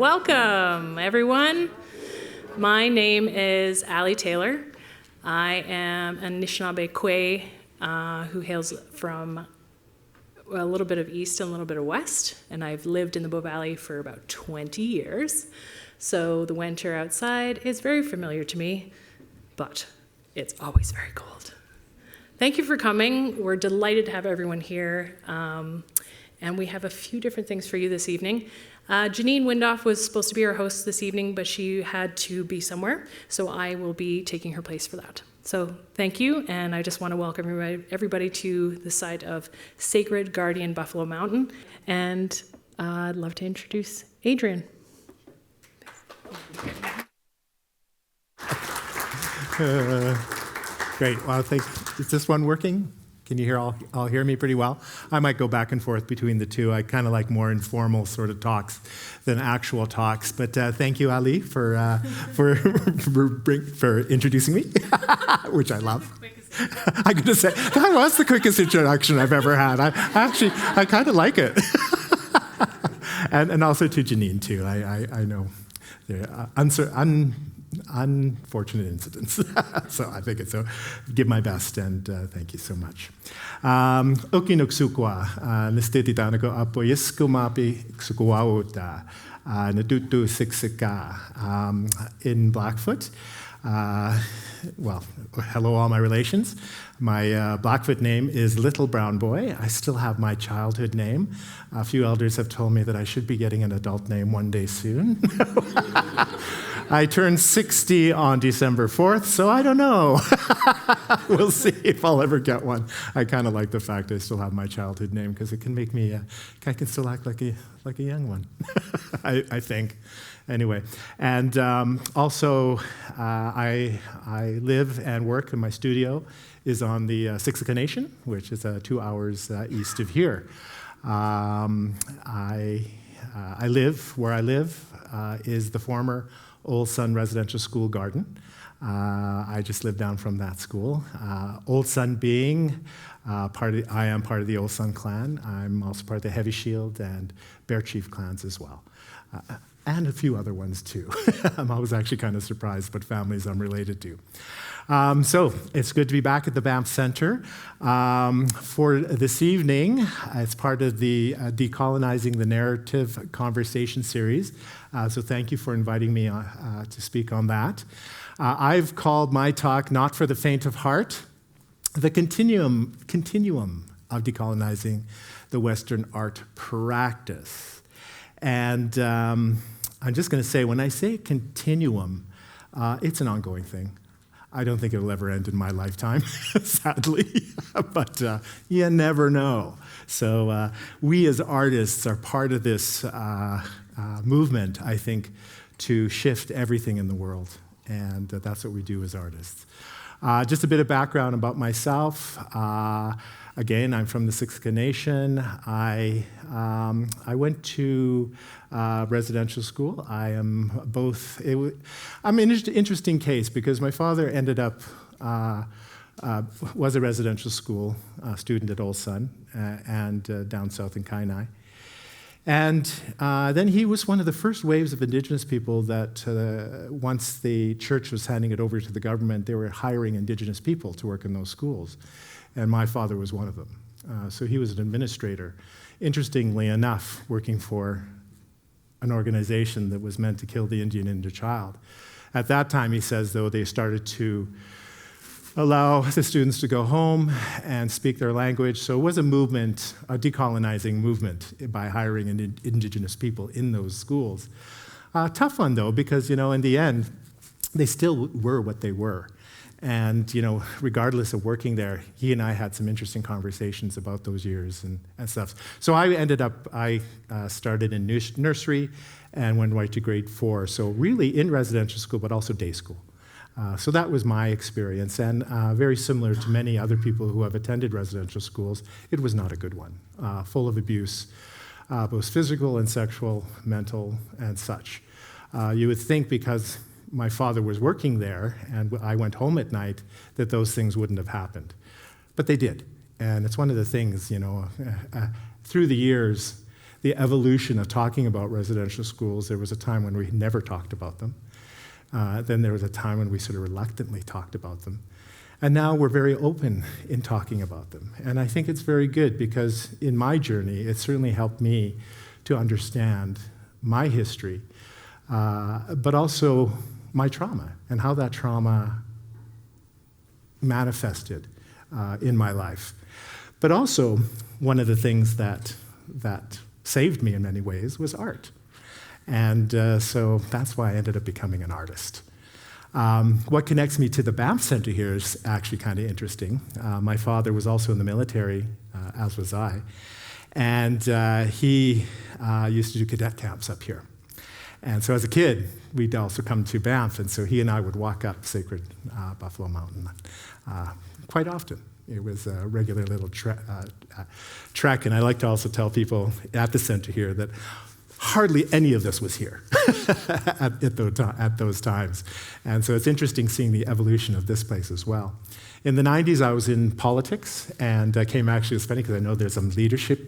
Welcome, everyone. My name is Allie Taylor. I am an Anishinaabe Kwe who hails from a little bit of east and a little bit of west, and I've lived in the Bow Valley for about 20 years. So the winter outside is very familiar to me, but it's always very cold. Thank you for coming. We're delighted to have everyone here, and we have a few different things for you this evening. Janine Windoff was supposed to be our host this evening, but she had to be somewhere, so I will be taking her place for that. So thank you, and I just want to welcome everybody to the site of Sacred Guardian Buffalo Mountain, and I'd love to introduce Adrian. Great. Well, is this one working? Can you all hear me pretty well? I might go back and forth between the two. I kind of like more informal sort of talks than actual talks. But thank you, Ali, for introducing me, which I love. I'm going to say that was the quickest introduction I've ever had. I kind of like it. and also to Janine too. I know unfortunate incidents. So I think it's give my best, and thank you so much. Okinuksukwa, nestetitanako apoyiskumapi ksukwaota, natutu siksika, in Blackfoot. Well, hello all my relations. My Blackfoot name is Little Brown Boy. I still have my childhood name. A few elders have told me that I should be getting an adult name one day soon. I turned 60 on December 4th, so I don't know. We'll see if I'll ever get one. I kind of like the fact I still have my childhood name because it can make me, I can still act like a young one, I think. Anyway, and also I live and work in my studio is on the Siksika Nation, which is 2 hours east of here. I live, where I live is the former Old Sun Residential School Garden. I just live down from that school. Old Sun being I am part of the Old Sun clan. I'm also part of the Heavy Shield and Bear Chief clans as well. And a few other ones too. I'm always actually kind of surprised what families I'm related to. So it's good to be back at the Banff Centre for this evening. It's part of the Decolonizing the Narrative conversation series. So thank you for inviting me to speak on that. I've called my talk Not for the Faint of Heart, the continuum of decolonizing the Western art practice. And I'm just going to say, when I say continuum, it's an ongoing thing. I don't think it'll ever end in my lifetime, sadly, but you never know. So we as artists are part of this movement, I think, to shift everything in the world, and that's what we do as artists. Just a bit of background about myself. Again, I'm from the Siksika Nation. I went to residential school. I'm an interesting case because my father ended up, was a residential school student at Old Sun and down south in Kainai. And then he was one of the first waves of Indigenous people that once the church was handing it over to the government, they were hiring Indigenous people to work in those schools. And my father was one of them. So he was an administrator. Interestingly enough, working for an organization that was meant to kill the Indian inner child. At that time, he says, though, they started to allow the students to go home and speak their language. So it was a movement, a decolonizing movement by hiring Indigenous people in those schools. Tough one, though, because, in the end, they still were what they were. And, regardless of working there, he and I had some interesting conversations about those years and stuff. So I started in nursery and went right to grade 4. So really in residential school, but also day school. So that was my experience. And very similar to many other people who have attended residential schools, it was not a good one, full of abuse, both physical and sexual, mental, and such. You would think because my father was working there and I went home at night that those things wouldn't have happened. But they did. And it's one of the things, through the years, the evolution of talking about residential schools. There was a time when we never talked about them. Then there was a time when we sort of reluctantly talked about them. And now we're very open in talking about them. And I think it's very good because in my journey, it certainly helped me to understand my history, but also my trauma and how that trauma manifested in my life. But also, one of the things that saved me in many ways was art. And so that's why I ended up becoming an artist. What connects me to the Banff Centre here is actually kind of interesting. My father was also in the military, as was I, and he used to do cadet camps up here. And so as a kid, we'd also come to Banff, and so he and I would walk up Sacred Buffalo Mountain quite often. It was a regular little trek, and I like to also tell people at the centre here that hardly any of this was here at those times. And so it's interesting seeing the evolution of this place as well. In the 90s, I was in politics, and I came actually, it's funny because I know there's some leadership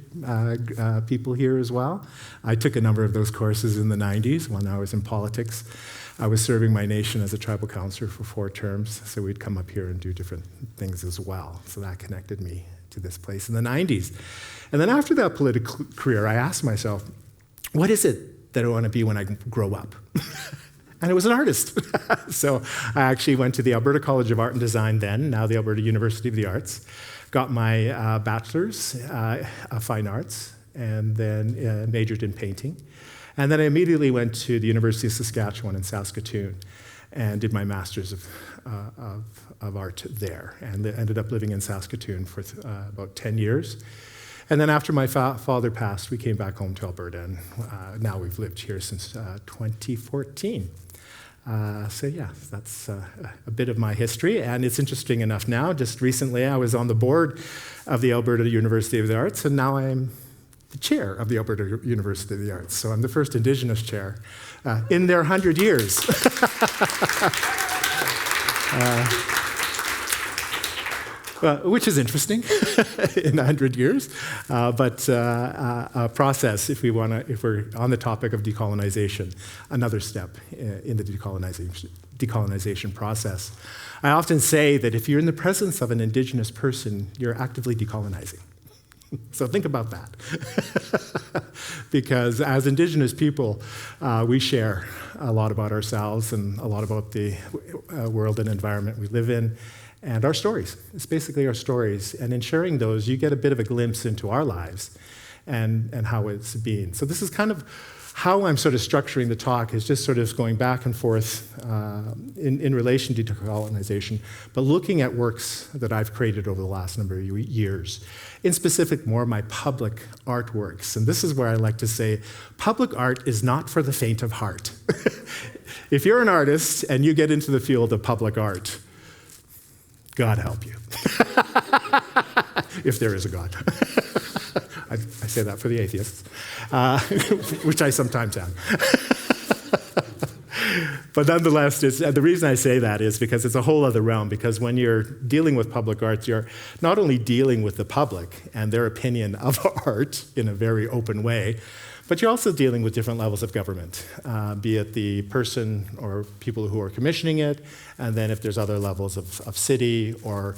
people here as well. I took a number of those courses in the 90s when I was in politics. I was serving my nation as a tribal councillor for 4 terms, so we'd come up here and do different things as well. So that connected me to this place in the 90s. And then after that political career, I asked myself, what is it that I want to be when I grow up? And it was an artist. So I actually went to the Alberta College of Art and Design then, now the Alberta University of the Arts, got my bachelor's of fine arts, and then majored in painting. And then I immediately went to the University of Saskatchewan in Saskatoon and did my master's of art there, and ended up living in Saskatoon for about 10 years. And then after my father passed, we came back home to Alberta, and now we've lived here since 2014. So yeah, that's a bit of my history, and it's interesting enough now, just recently I was on the board of the Alberta University of the Arts, and now I'm the chair of the Alberta University of the Arts. So I'm the first Indigenous chair in their 100 years. Which is interesting in 100 years, but a process if we're on the topic of decolonization, another step in the decolonization process. I often say that if you're in the presence of an Indigenous person, you're actively decolonizing. So think about that. Because as Indigenous people, we share a lot about ourselves and a lot about the world and environment we live in, and our stories. It's basically our stories. And in sharing those, you get a bit of a glimpse into our lives and how it's been. So this is kind of how I'm sort of structuring the talk, is just sort of going back and forth in relation to decolonization, but looking at works that I've created over the last number of years. In specific, more my public artworks. And this is where I like to say, public art is not for the faint of heart. If you're an artist and you get into the field of public art, God help you. If there is a God. I say that for the atheists, which I sometimes am. But nonetheless, the reason I say that is because it's a whole other realm, because when you're dealing with public arts, you're not only dealing with the public and their opinion of art in a very open way, but you're also dealing with different levels of government, be it the person or people who are commissioning it, and then if there's other levels of city or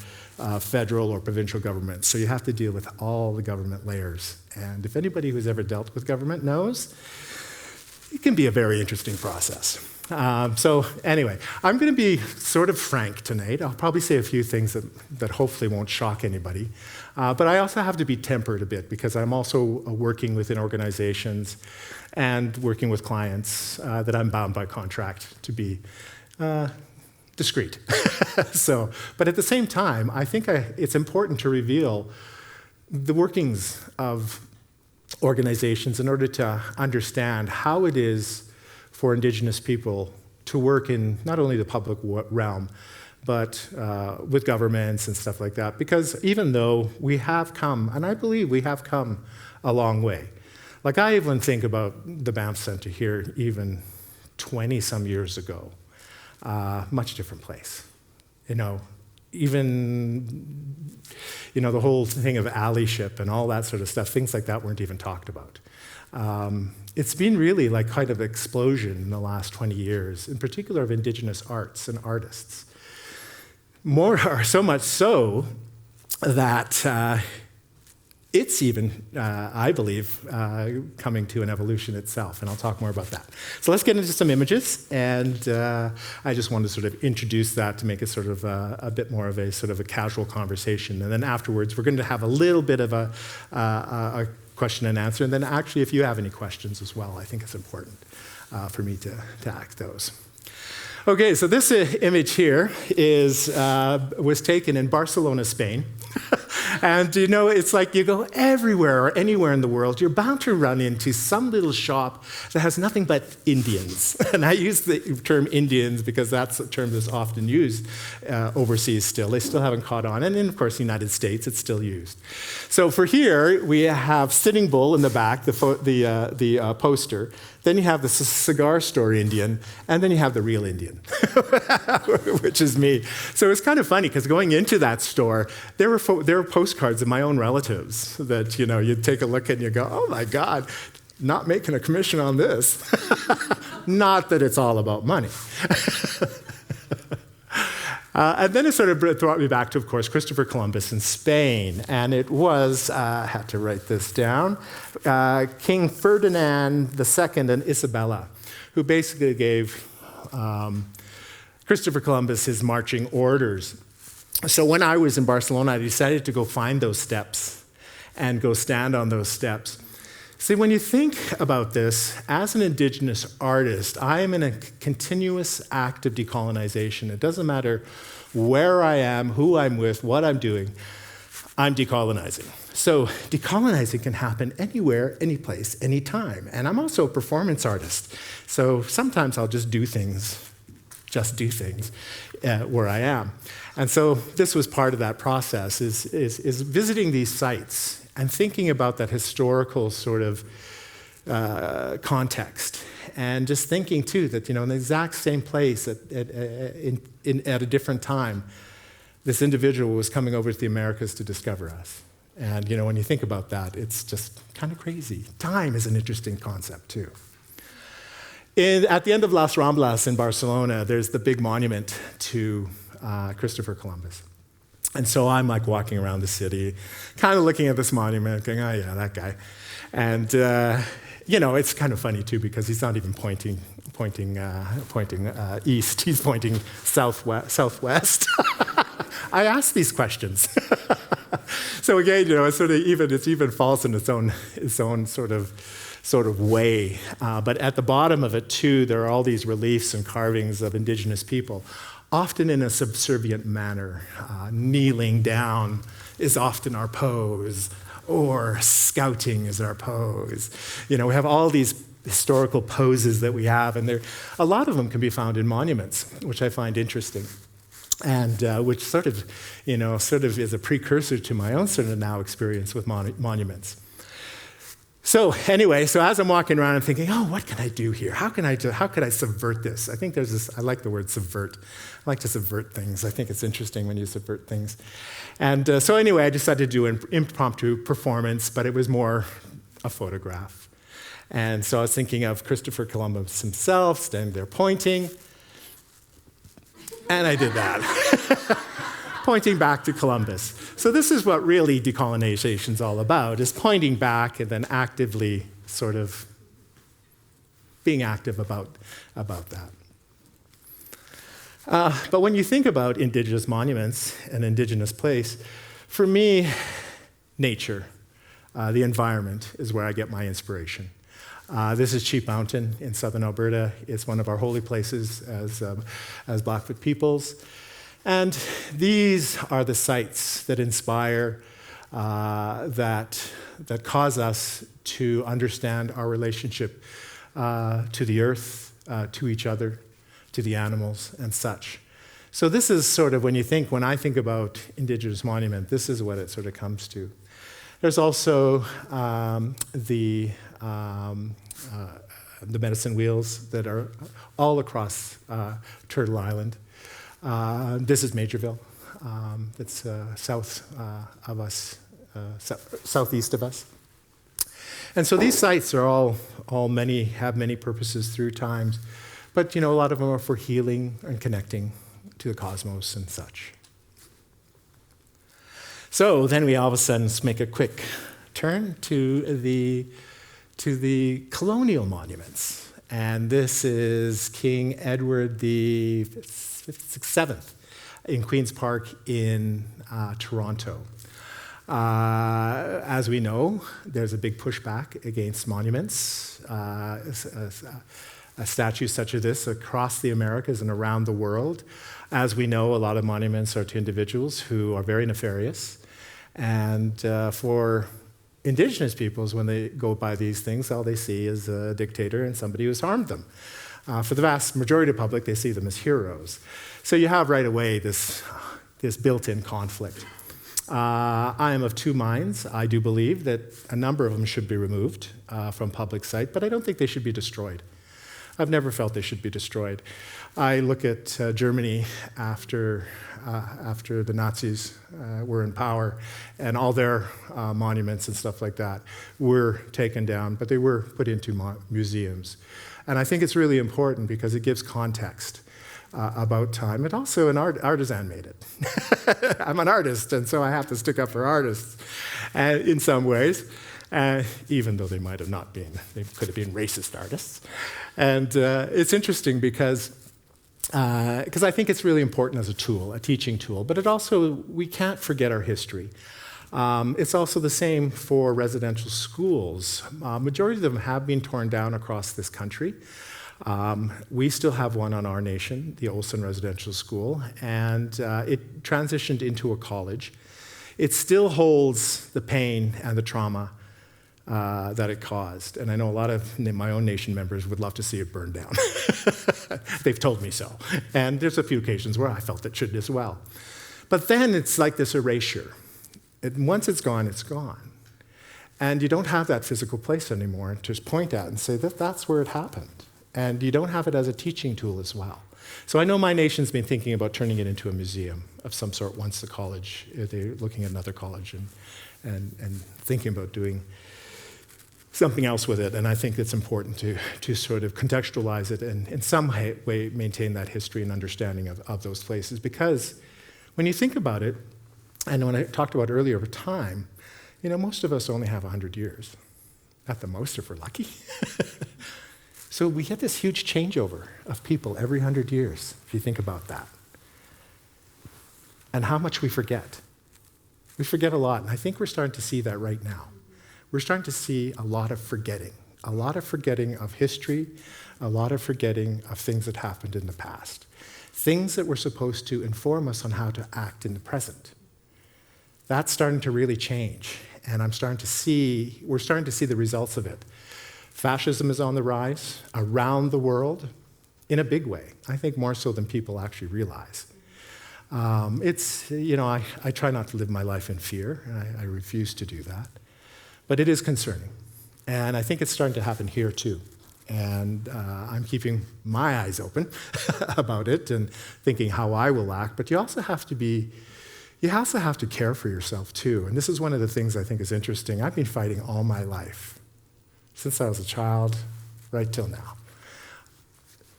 federal or provincial government. So you have to deal with all the government layers. And if anybody who's ever dealt with government knows, it can be a very interesting process. So anyway, I'm going to be sort of frank tonight. I'll probably say a few things that hopefully won't shock anybody. But I also have to be tempered a bit, because I'm also working within organizations and working with clients that I'm bound by contract to be discreet. But at the same time, I think it's important to reveal the workings of organizations in order to understand how it is for Indigenous people to work in not only the public realm, but with governments and stuff like that. Because even though we have come, and I believe we have come a long way. Like, I even think about the Banff Centre here even 20-some years ago. Much different place. You know, even, the whole thing of allyship and all that sort of stuff, things like that weren't even talked about. It's been really like kind of an explosion in the last 20 years, in particular of Indigenous arts and artists. So much so that it's even, I believe, coming to an evolution itself, and I'll talk more about that. So let's get into some images, and I just wanted to sort of introduce that to make it sort of a bit more of a sort of a casual conversation. And then afterwards, we're going to have a little bit of a question and answer, and then actually, if you have any questions as well, I think it's important for me to ask those. Okay, so this image here was taken in Barcelona, Spain. And it's like you go everywhere or anywhere in the world, you're bound to run into some little shop that has nothing but Indians. And I use the term Indians because that's a term that's often used overseas still. They still haven't caught on. And then, of course, the United States, it's still used. So for here, we have Sitting Bull in the back, the poster. Then you have the cigar store Indian, and then you have the real Indian, which is me. So it's kind of funny, because going into that store, there were postcards of my own relatives that, you'd take a look at and you go, oh my God, not making a commission on this. Not that it's all about money. And then it sort of brought me back to, of course, Christopher Columbus in Spain. And it was, I had to write this down, King Ferdinand II and Isabella, who basically gave Christopher Columbus his marching orders. So when I was in Barcelona, I decided to go find those steps and go stand on those steps. See, when you think about this, as an Indigenous artist, I am in a continuous act of decolonization. It doesn't matter where I am, who I'm with, what I'm doing, I'm decolonizing. So decolonizing can happen anywhere, any place, anytime. And I'm also a performance artist. So sometimes I'll just do things where I am. And so this was part of that process, is visiting these sites and thinking about that historical sort of context, and just thinking too that in the exact same place at a different time, this individual was coming over to the Americas to discover us. And when you think about that, it's just kind of crazy. Time is an interesting concept too. At the end of Las Ramblas in Barcelona, there's the big monument to Christopher Columbus. And so I'm like walking around the city, kind of looking at this monument, going, oh yeah, that guy. And it's kind of funny too, because he's not even pointing east, he's pointing southwest. I ask these questions. So again, it's even false in its own sort of way. But at the bottom of it too, there are all these reliefs and carvings of Indigenous people, often in a subservient manner. Kneeling down is often our pose, or scouting is our pose. We have all these historical poses that we have, and a lot of them can be found in monuments, which I find interesting, and which sort of is a precursor to my own sort of now experience with monuments. So anyway, as I'm walking around, I'm thinking, oh, what can I do here? How could I subvert this? I think there's this, I like the word subvert. I like to subvert things. I think it's interesting when you subvert things. And so anyway, I decided to do an impromptu performance, but it was more a photograph. And so I was thinking of Christopher Columbus himself, standing there pointing, and I did that. Pointing back to Columbus. So this is what really decolonization is all about, is pointing back and then actively sort of being active about that. But when you think about Indigenous monuments and Indigenous place, for me, nature, the environment is where I get my inspiration. This is Sheep Mountain in southern Alberta. It's one of our holy places as Blackfoot peoples. And these are the sites that inspire, that cause us to understand our relationship to the earth, to each other, to the animals, and such. So this is sort of, when I think about Indigenous monument, this is what it sort of comes to. There's also the medicine wheels that are all across Turtle Island. This is Majorville. that's south of us, southeast of us. And so these sites are all have many purposes through times, but a lot of them are for healing and connecting to the cosmos and such. So then we all of a sudden make a quick turn to the colonial monuments. And this is King Edward the VII in Queen's Park in Toronto. As we know, there's a big pushback against monuments. A statue such as this across the Americas and around the world. As we know, a lot of monuments are to individuals who are very nefarious. And for Indigenous peoples, when they go by these things, all they see is a dictator and somebody who's harmed them. For the vast majority of the public, they see them as heroes. So you have right away this built-in conflict. I am of two minds. I do believe that a number of them should be removed from public sight, but I don't think they should be destroyed. I've never felt they should be destroyed. I look at Germany after the Nazis were in power, and all their monuments and stuff like that were taken down, but they were put into museums. And I think it's really important because it gives context about time. And also an artisan made it. I'm an artist, and so I have to stick up for artists in some ways. Even though they might have not been. They could have been racist artists. And it's interesting because I think it's really important as a tool, a teaching tool, but we can't forget our history. It's also the same for residential schools. Majority of them have been torn down across this country. We still have one on our nation, the Olson Residential School, and it transitioned into a college. It still holds the pain and the trauma that it caused. And I know a lot of my own nation members would love to see it burn down. They've told me so. And there's a few occasions where I felt it should as well. But then it's like this erasure. Once it's gone, it's gone. And you don't have that physical place anymore to just point at and say that that's where it happened. And you don't have it as a teaching tool as well. So I know my nation's been thinking about turning it into a museum of some sort once the college, they're looking at another college and thinking about doing something else with it, and I think it's important to sort of contextualize it and in some way maintain that history and understanding of those places. Because when you think about it, and when I talked about earlier over time, most of us only have 100 years. At the most, if we're lucky. So we get this huge changeover of people every 100 years, if you think about that. And how much we forget. We forget a lot, and I think we're starting to see that right now. We're starting to see a lot of forgetting of history, a lot of forgetting of things that happened in the past, things that were supposed to inform us on how to act in the present. That's starting to really change, and we're starting to see the results of it. Fascism is on the rise around the world in a big way, I think more so than people actually realize. I try not to live my life in fear, and I refuse to do that. But it is concerning, and I think it's starting to happen here too. And I'm keeping my eyes open about it and thinking how I will act. But you also have to care for yourself too. And this is one of the things I think is interesting. I've been fighting all my life, since I was a child, right till now,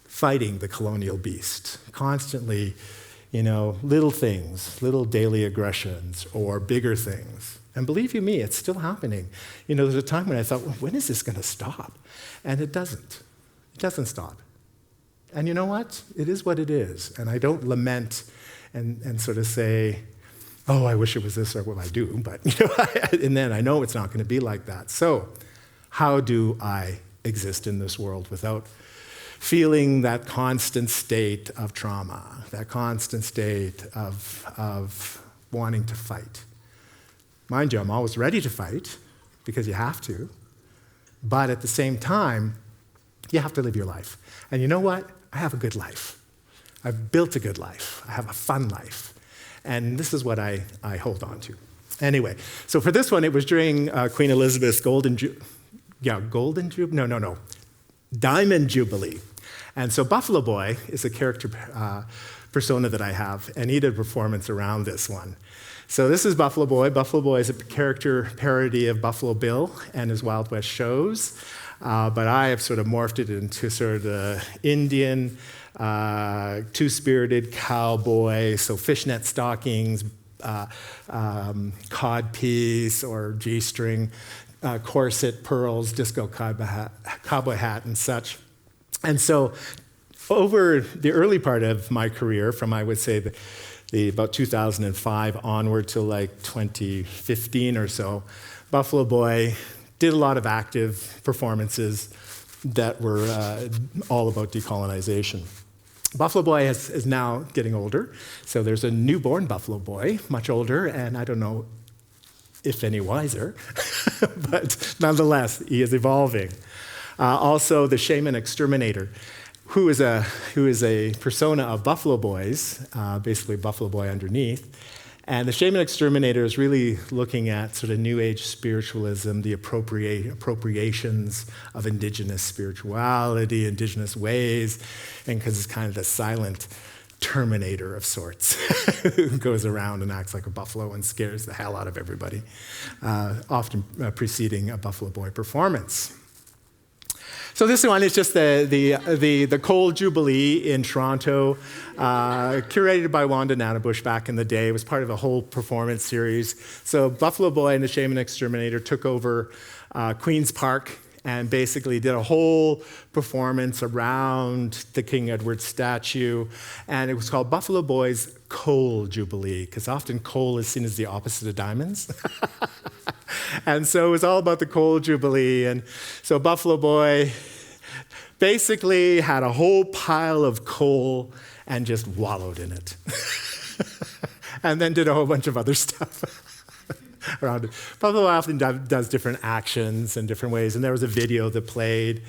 fighting the colonial beast, constantly, little things, little daily aggressions, or bigger things. And believe you me, it's still happening. There's a time when I thought, well, when is this going to stop? And it doesn't. It doesn't stop. And you know what? It is what it is. And I don't lament and sort of say, oh, I wish it was this, or what I do. But, and then I know it's not going to be like that. So how do I exist in this world without feeling that constant state of trauma, that constant state of wanting to fight? Mind you, I'm always ready to fight, because you have to. But at the same time, you have to live your life. And you know what? I have a good life. I've built a good life. I have a fun life. And this is what I hold on to. Anyway, so for this one, it was during Queen Elizabeth's Diamond Jubilee. And so Buffalo Boy is a character persona that I have, and he did a performance around this one. So this is Buffalo Boy. Buffalo Boy is a character parody of Buffalo Bill and his Wild West shows, but I have sort of morphed it into sort of the Indian, two-spirited cowboy, so fishnet stockings, codpiece or G-string, corset, pearls, disco cowboy hat, and such. And so over the early part of my career, from I would say about 2005 onward to like 2015 or so, Buffalo Boy did a lot of active performances that were all about decolonization. Buffalo Boy is now getting older, so there's a newborn Buffalo Boy, much older, and I don't know if any wiser, but nonetheless, he is evolving. Also, the Shaman Exterminator, who is a persona of Buffalo Boys, basically Buffalo Boy underneath. And the Shaman Exterminator is really looking at sort of New Age spiritualism, the appropriations of indigenous spirituality, indigenous ways, and because it's kind of the silent terminator of sorts who goes around and acts like a buffalo and scares the hell out of everybody, often preceding a Buffalo Boy performance. So this one is just the Coal Jubilee in Toronto, curated by Wanda Nanabush back in the day. It was part of a whole performance series. So Buffalo Boy and the Shaman Exterminator took over Queen's Park and basically did a whole performance around the King Edward statue. And it was called Buffalo Boy's Coal Jubilee, because often coal is seen as the opposite of diamonds. And so it was all about the Coal Jubilee. And so Buffalo Boy basically had a whole pile of coal and just wallowed in it. And then did a whole bunch of other stuff around it. Buffalo often does different actions in different ways, and there was a video that played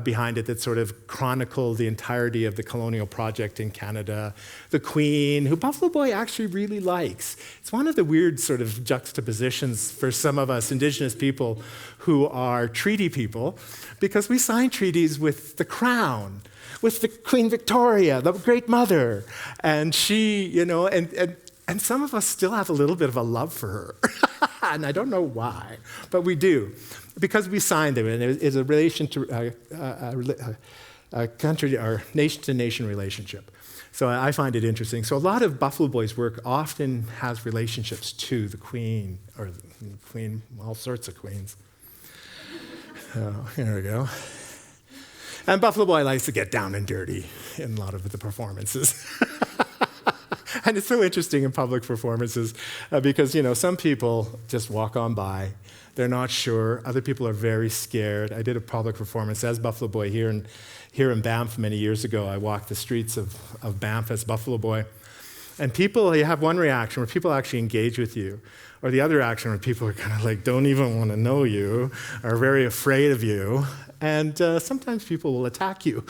behind it that sort of chronicled the entirety of the colonial project in Canada. The Queen, who Buffalo Boy actually really likes. It's one of the weird sort of juxtapositions for some of us Indigenous people who are treaty people, because we sign treaties with the Crown, with the Queen Victoria, the Great Mother, and she, and some of us still have a little bit of a love for her. And I don't know why, but we do. Because we signed them, and it is a relation to a country or nation-to-nation relationship. So I find it interesting. So a lot of Buffalo Boy's work often has relationships to the Queen, or the Queen, all sorts of queens. Oh, here we go. And Buffalo Boy likes to get down and dirty in a lot of the performances. And it's so interesting in public performances because, some people just walk on by. They're not sure. Other people are very scared. I did a public performance as Buffalo Boy here in Banff many years ago. I walked the streets of Banff as Buffalo Boy. And you have one reaction where people actually engage with you, or the other reaction where people are kind of like, don't even want to know you, are very afraid of you. And sometimes people will attack you.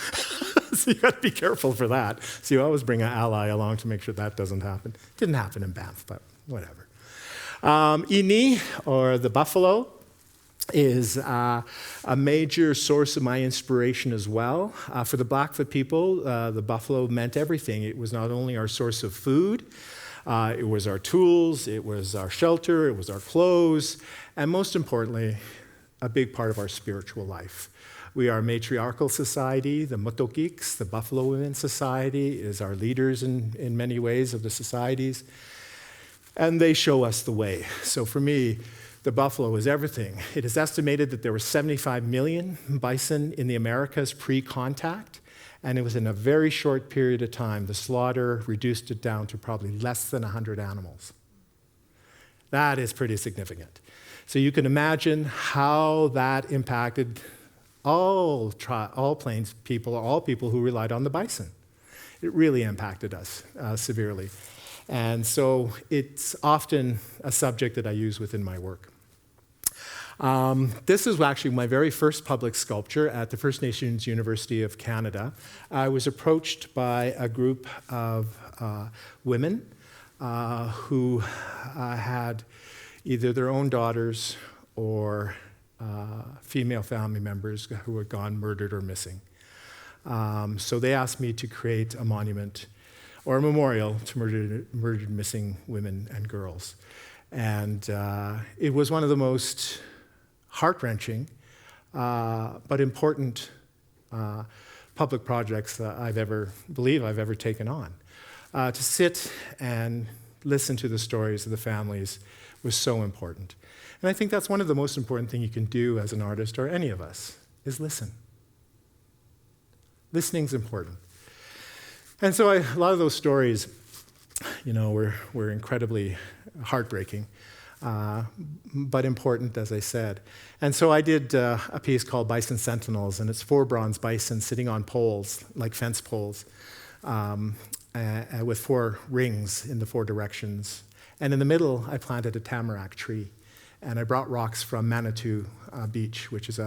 So you got to be careful for that. So you always bring an ally along to make sure that doesn't happen. Didn't happen in Banff, but whatever. Ini, or the buffalo, is a major source of my inspiration as well. For the Blackfoot people, the buffalo meant everything. It was not only our source of food, it was our tools, it was our shelter, it was our clothes, and most importantly, a big part of our spiritual life. We are a matriarchal society. The Mutokiks, the Buffalo Women's Society, is our leaders in many ways of the societies. And they show us the way. So for me, the buffalo is everything. It is estimated that there were 75 million bison in the Americas pre-contact, and it was in a very short period of time. The slaughter reduced it down to probably less than 100 animals. That is pretty significant. So you can imagine how that impacted all Plains people, all people who relied on the bison. It really impacted us severely. And so it's often a subject that I use within my work. This is actually my very first public sculpture at the First Nations University of Canada. I was approached by a group of women who had either their own daughters or female family members who had gone murdered or missing. So they asked me to create a monument or a memorial to murdered missing women and girls. And it was one of the most heart-wrenching but important public projects that I've ever taken on. To sit and listen to the stories of the families was so important. And I think that's one of the most important things you can do as an artist, or any of us, is listen. Listening's important. And so a lot of those stories, were incredibly heartbreaking, but important, as I said. And so I did a piece called Bison Sentinels, and it's 4 bronze bison sitting on poles, like fence poles, with 4 rings in the 4 directions. And in the middle, I planted a tamarack tree. And I brought rocks from Manitou Beach, which is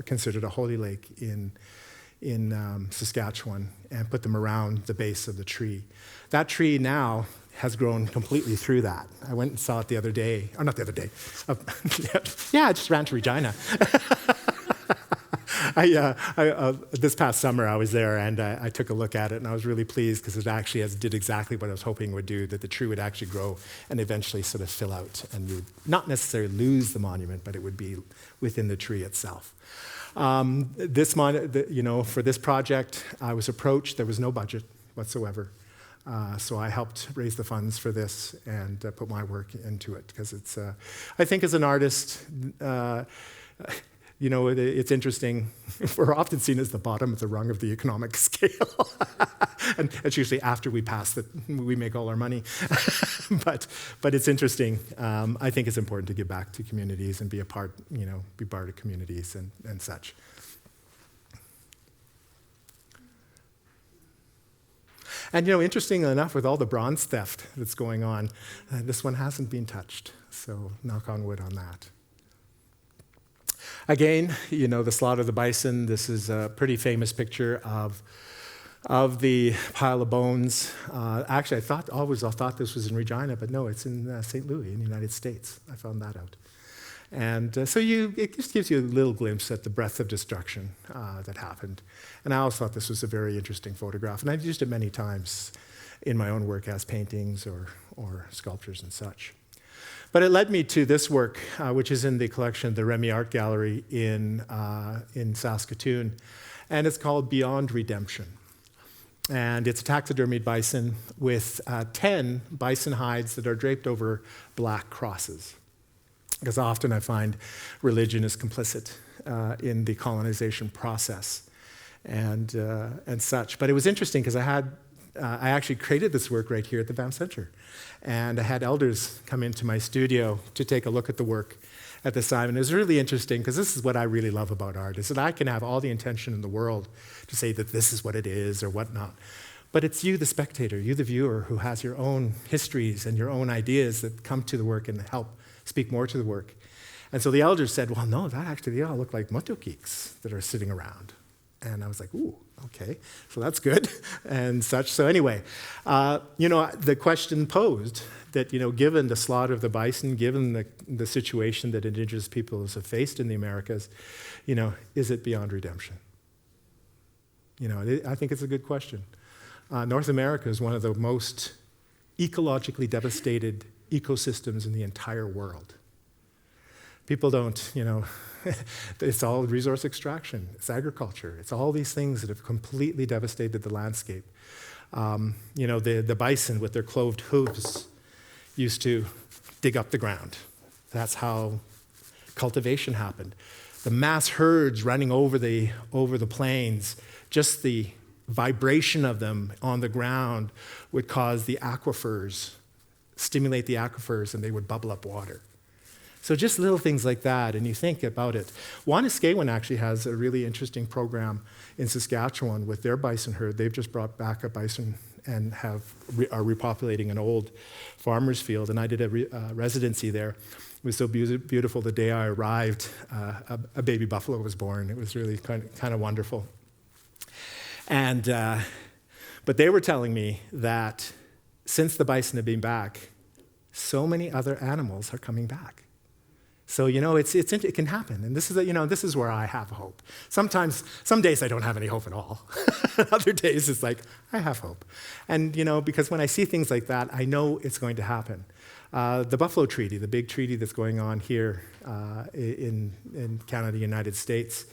considered a holy lake in Saskatchewan, and put them around the base of the tree. That tree now has grown completely through that. I went and saw it the other day, or not the other day. I just ran to Regina. This past summer I was there, and I took a look at it, and I was really pleased because it actually did exactly what I was hoping it would do, that the tree would actually grow and eventually sort of fill out, and you would not necessarily lose the monument, but it would be within the tree itself. For this project, I was approached. There was no budget whatsoever. So I helped raise the funds for this and put my work into it, because it's, I think as an artist, it's interesting. We're often seen as the bottom of the rung of the economic scale. And it's usually after we pass that we make all our money. but it's interesting. I think it's important to give back to communities and be part of communities and such. And interestingly enough, with all the bronze theft that's going on, this one hasn't been touched. So knock on wood on that. Again, the slaughter of the bison. This is a pretty famous picture of the pile of bones. Actually, I always thought this was in Regina, but no, it's in St. Louis in the United States. I found that out. And it just gives you a little glimpse at the breadth of destruction that happened. And I always thought this was a very interesting photograph. And I've used it many times in my own work as paintings or sculptures and such. But it led me to this work, which is in the collection of the Remy Art Gallery in Saskatoon. And it's called Beyond Redemption. And it's a taxidermied bison with 10 bison hides that are draped over black crosses. Because often I find religion is complicit in the colonization process and such. But it was interesting because I actually created this work right here at the Banff Centre. And I had elders come into my studio to take a look at the work at this time. And it was really interesting because this is what I really love about art, is that I can have all the intention in the world to say that this is what it is or whatnot. But it's you, the spectator, you, the viewer, who has your own histories and your own ideas that come to the work and help speak more to the work. And so the elders said, well, no, that actually, they all look like motokiks that are sitting around. And I was like, ooh, okay, so that's good, and such. So anyway, the question posed that, given the slaughter of the bison, given the situation that Indigenous peoples have faced in the Americas, is it beyond redemption? I think it's a good question. North America is one of the most ecologically devastated ecosystems in the entire world. People don't, it's all resource extraction, it's agriculture, it's all these things that have completely devastated the landscape. The bison with their cloved hooves used to dig up the ground. That's how cultivation happened. The mass herds running over the plains, just the vibration of them on the ground would cause the aquifers, stimulate the aquifers, and they would bubble up water. So just little things like that, and you think about it. Wanuskewin actually has a really interesting program in Saskatchewan with their bison herd. They've just brought back a bison and are repopulating an old farmer's field, and I did a residency there. It was so beautiful. The day I arrived, a baby buffalo was born. It was really kind of wonderful. And but they were telling me that since the bison have been back, so many other animals are coming back. So, it can happen. And this is where I have hope. Sometimes, some days I don't have any hope at all. Other days it's like, I have hope. And, because when I see things like that, I know it's going to happen. The Buffalo Treaty, the big treaty that's going on here in Canada, United States,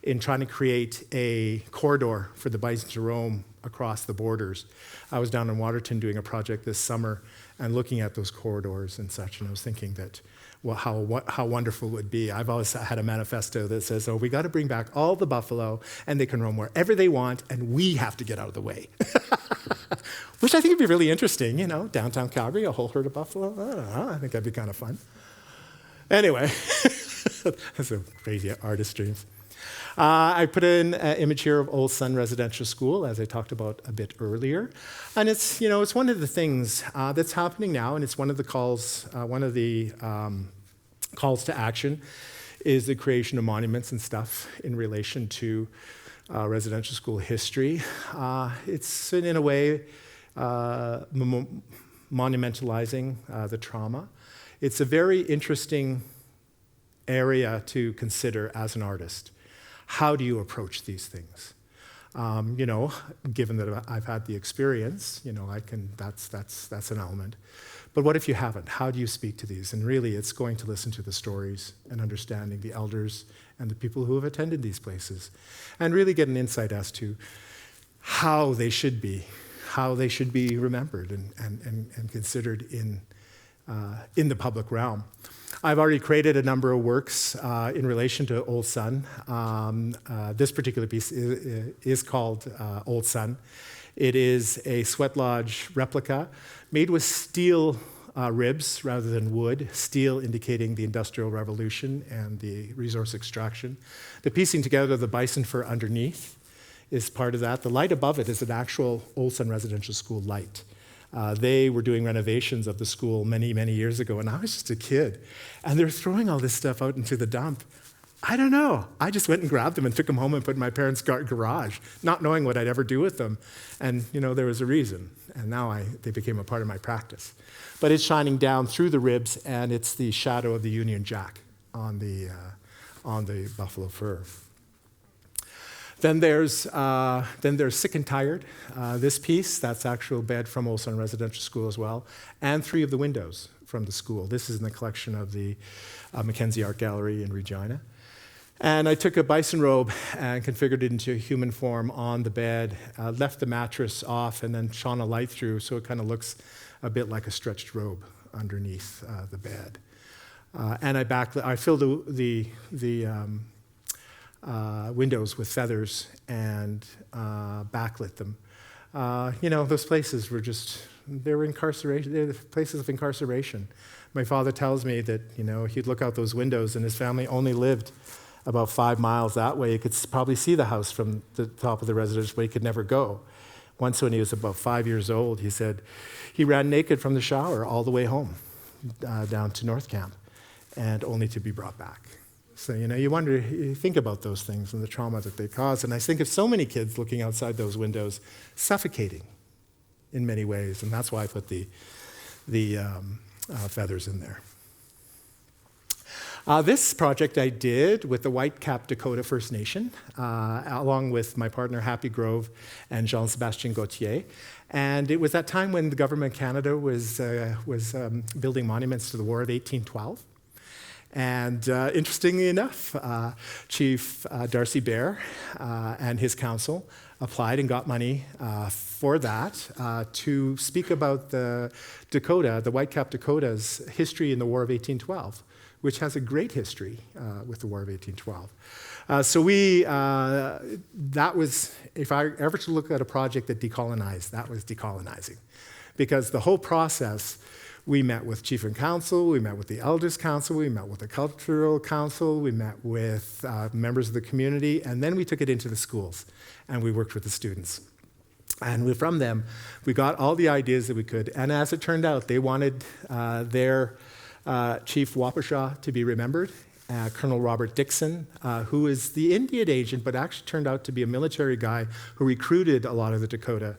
in trying to create a corridor for the bison to roam across the borders. I was down in Waterton doing a project this summer and looking at those corridors and such, and I was thinking that, well, how wonderful it would be. I've always had a manifesto that says, we got to bring back all the buffalo, and they can roam wherever they want, and we have to get out of the way. Which I think would be really interesting, downtown Calgary, a whole herd of buffalo. I don't know, I think that'd be kind of fun. Anyway, that's a crazy artist dreams. I put in an image here of Old Sun Residential School, as I talked about a bit earlier. And it's one of the things that's happening now, and it's one of the calls to action is the creation of monuments and stuff in relation to residential school history. It's, in a way, monumentalizing the trauma. It's a very interesting area to consider as an artist. How do you approach these things? Given that I've had the experience, that's an element. But what if you haven't? How do you speak to these? And really, it's going to listen to the stories and understanding the elders and the people who have attended these places, and really get an insight as to how they should be remembered and considered in the public realm. I've already created a number of works in relation to Old Sun. This particular piece is called Old Sun. It is a sweat lodge replica made with steel ribs rather than wood, steel indicating the Industrial Revolution and the resource extraction. The piecing together of the bison fur underneath is part of that. The light above it is an actual Old Sun Residential School light. They were doing renovations of the school many, many years ago, and I was just a kid. And they're throwing all this stuff out into the dump. I don't know. I just went and grabbed them and took them home and put in my parents' garage, not knowing what I'd ever do with them. And, there was a reason. And now they became a part of my practice. But it's shining down through the ribs, and it's the shadow of the Union Jack on the buffalo fur. Then there's Sick and Tired. This piece, that's actual bed from Old Sun Residential School as well, and 3 of the windows from the school. This is in the collection of the Mackenzie Art Gallery in Regina. And I took a bison robe and configured it into a human form on the bed, left the mattress off, and then shone a light through, so it kind of looks a bit like a stretched robe underneath the bed. And I filled the windows with feathers and backlit them. Those places were they were incarceration. They're the places of incarceration. My father tells me that, he'd look out those windows and his family only lived about 5 miles that way. He could probably see the house from the top of the residence, but he could never go. Once when he was about 5 years old, he said he ran naked from the shower all the way home down to North Camp, and only to be brought back. So, you think about those things and the trauma that they cause. And I think of so many kids looking outside those windows, suffocating in many ways. And that's why I put the feathers in there. This project I did with the Whitecap Dakota First Nation, along with my partner Happy Grove and Jean-Sébastien Gauthier. And it was that time when the government of Canada was building monuments to the War of 1812. And interestingly enough, Chief Darcy Bear and his council applied and got money for that to speak about the Whitecap Dakota's history in the War of 1812, which has a great history with the War of 1812. That was, if I ever to look at a project that decolonized, that was decolonizing. Because the whole process, we met with Chief and Council, we met with the Elders Council, we met with the Cultural Council, we met with members of the community, and then we took it into the schools, and we worked with the students. And from them, we got all the ideas that we could, and as it turned out, they wanted their Chief Wapasha to be remembered, Colonel Robert Dixon, who is the Indian agent, but actually turned out to be a military guy who recruited a lot of the Dakota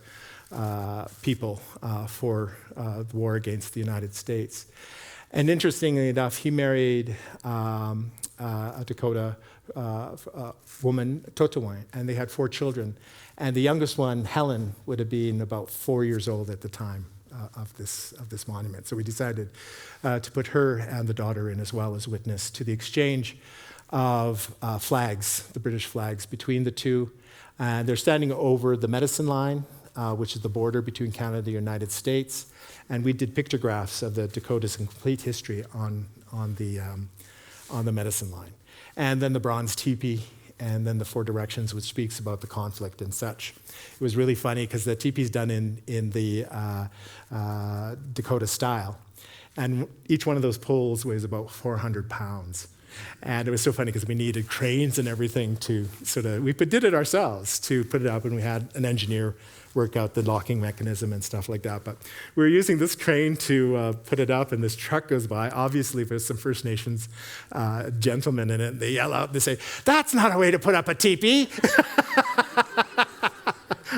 people for the war against the United States. And interestingly enough, he married a Dakota woman, Totowine, and they had 4 children. And the youngest one, Helen, would have been about 4 years old at the time of this monument. So we decided to put her and the daughter in as well as witness to the exchange of flags, the British flags, between the two. And they're standing over the medicine line, which is the border between Canada and the United States. And we did pictographs of the Dakota's complete history on the medicine line. And then the bronze teepee, and then the 4 directions, which speaks about the conflict and such. It was really funny because the teepee's done in the Dakota style. And each one of those poles weighs about 400 pounds. And it was so funny because we needed cranes and everything to we did it ourselves to put it up, and we had an engineer work out the locking mechanism and stuff like that. But we were using this crane to put it up, and this truck goes by. Obviously, there's some First Nations gentlemen in it, and they yell out and they say, "That's not a way to put up a teepee."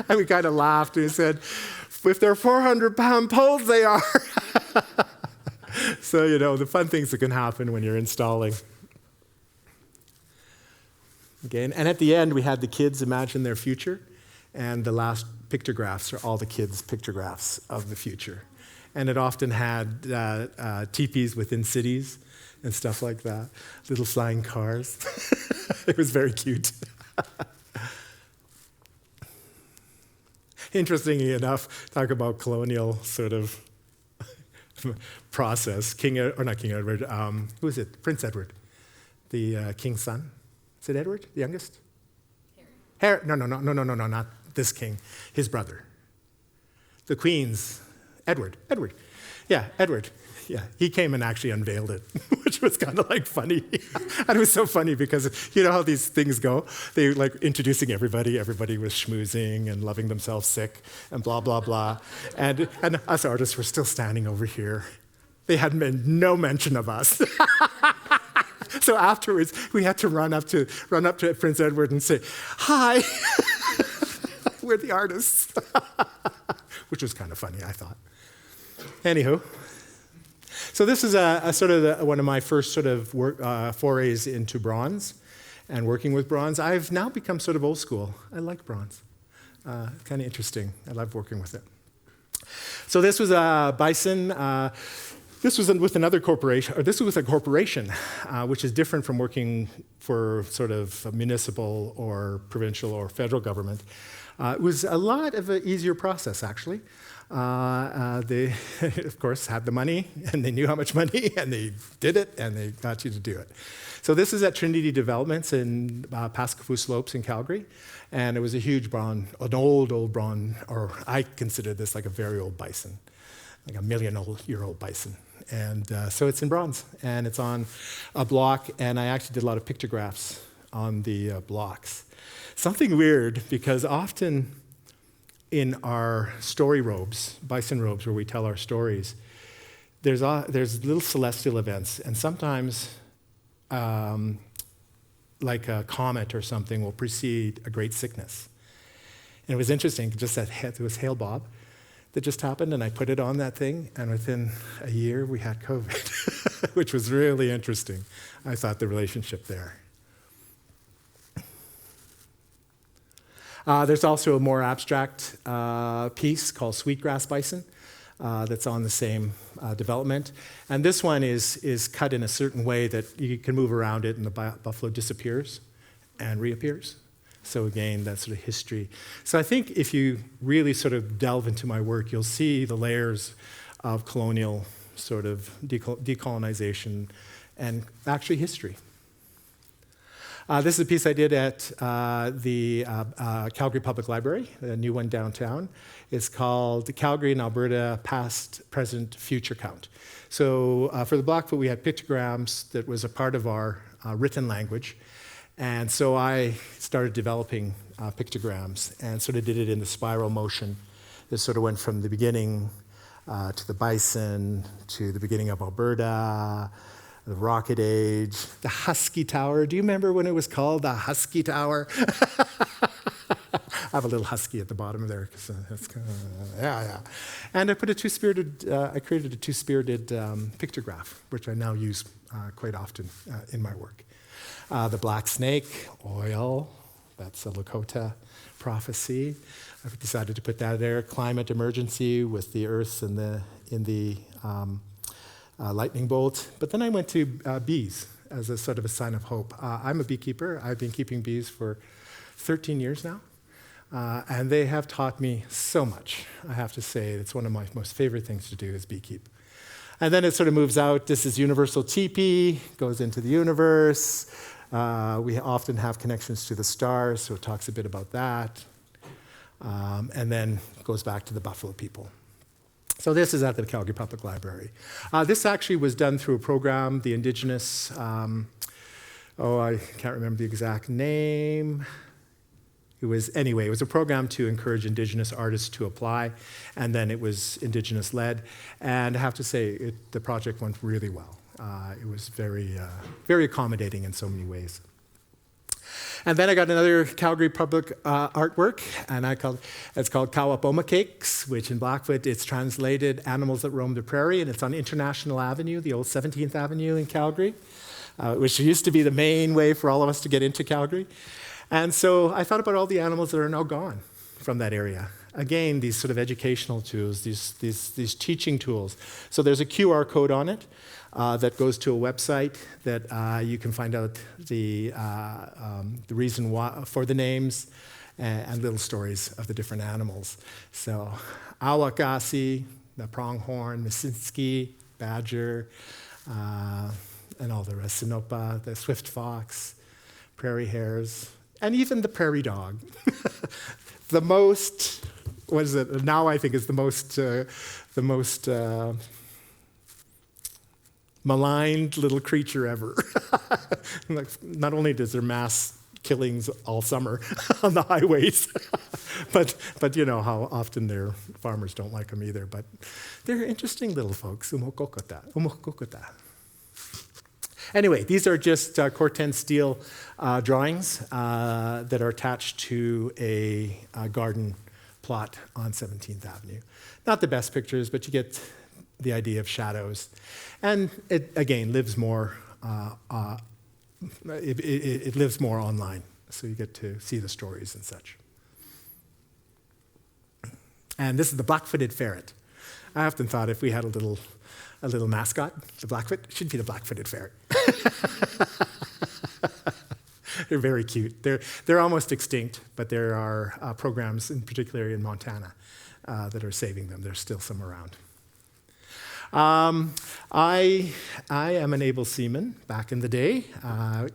And we kind of laughed and we said, "If they're 400-pound poles, they are." So, the fun things that can happen when you're installing. Again, and at the end, we had the kids imagine their future, and the last pictographs are all the kids' pictographs of the future. And it often had teepees within cities and stuff like that, little flying cars. It was very cute. Interestingly enough, talk about colonial sort of process. Not King Edward, who is it? Prince Edward, the king's son. Is it Edward, the youngest? Harry. No, not this king. His brother. The Queen's, Edward. Yeah, Edward. Yeah, he came and actually unveiled it, which was kind of like funny. And it was so funny because you know how these things go? They like introducing everybody. Everybody was schmoozing and loving themselves sick and blah, blah, blah. And us artists were still standing over here. They had made no mention of us. So afterwards, we had to run up to Prince Edward and say, "Hi, we're the artists," which was kind of funny, I thought. Anywho, so this is one of my first sort of forays into bronze and working with bronze. I've now become sort of old school. I like bronze. Kind of interesting. I love working with it. So this was a bison. This was with another corporation, or this was with a corporation, which is different from working for sort of municipal or provincial or federal government. It was a lot of an easier process, actually. They, of course, had the money, and they knew how much money, and they did it, and they got you to do it. So this is at Trinity Developments in Pascafou Slopes in Calgary, and it was a huge an old bronze, or I consider this like a very old bison, like a million-year-old bison. And so it's in bronze, and it's on a block, and I actually did a lot of pictographs on the blocks. Something weird, because often in our story robes, bison robes, where we tell our stories, there's little celestial events, and sometimes like a comet or something will precede a great sickness. And it was interesting, just that there was Hail Bob that just happened, and I put it on that thing, and within a year we had COVID, which was really interesting. I thought the relationship there. There's also a more abstract piece called Sweetgrass Bison that's on the same development. And this one is cut in a certain way that you can move around it and the buffalo disappears and reappears. So again, that sort of history. So I think if you really sort of delve into my work, you'll see the layers of colonial sort of decolonization and actually history. This is a piece I did at the Calgary Public Library, the new one downtown. It's called Calgary and Alberta Past, Present, Future Count. So for the block foot, we had pictograms that was a part of our written language. And so I started developing pictograms and sort of did it in the spiral motion. This sort of went from the beginning to the bison, to the beginning of Alberta, the Rocket Age, the Husky Tower. Do you remember when it was called the Husky Tower? have a little husky at the bottom there, because that's kind of, yeah. And I put I created a two-spirited pictograph, which I now use quite often in my work. The black snake, oil, that's a Lakota prophecy. I've decided to put that there. Climate emergency with the earth in the lightning bolt. But then I went to bees as a sort of a sign of hope. I'm a beekeeper. I've been keeping bees for 13 years now. And they have taught me so much. I have to say, it's one of my most favorite things to do is beekeep. And then it sort of moves out. This is universal teepee, goes into the universe. We often have connections to the stars, so it talks a bit about that. And then goes back to the Buffalo people. So this is at the Calgary Public Library. This actually was done through a program, the Indigenous, I can't remember the exact name. It was a program to encourage Indigenous artists to apply, and then it was Indigenous-led. And I have to say, the project went really well. It was very, very accommodating in so many ways. And then I got another Calgary Public artwork, and it's called Kawapoma Cakes, which in Blackfoot it's translated Animals That Roam the Prairie, and it's on International Avenue, the old 17th Avenue in Calgary, which used to be the main way for all of us to get into Calgary. And so I thought about all the animals that are now gone from that area. Again, these sort of educational tools, these teaching tools. So there's a QR code on it that goes to a website that you can find out the reason why, for the names and little stories of the different animals. So Awakasi, the pronghorn, Misinski, badger, and all the rest. Sinopa, the swift fox, prairie hares, and even the prairie dog. The most, what is it? Now I think is the most maligned little creature ever. Not only does there mass killings all summer on the highways, but you know how often their farmers don't like them either. But they're interesting little folks. Umokokota. Anyway, these are just Corten steel drawings that are attached to a garden plot on 17th Avenue. Not the best pictures, but you get the idea of shadows. And it, again, lives more, it lives more online, so you get to see the stories and such. And this is the black-footed ferret. I often thought if we had a little mascot, the Blackfoot, it should be the black-footed ferret. They're very cute. They're almost extinct, but there are programs, in particular in Montana, that are saving them. There's still some around. I am an able seaman back in the day,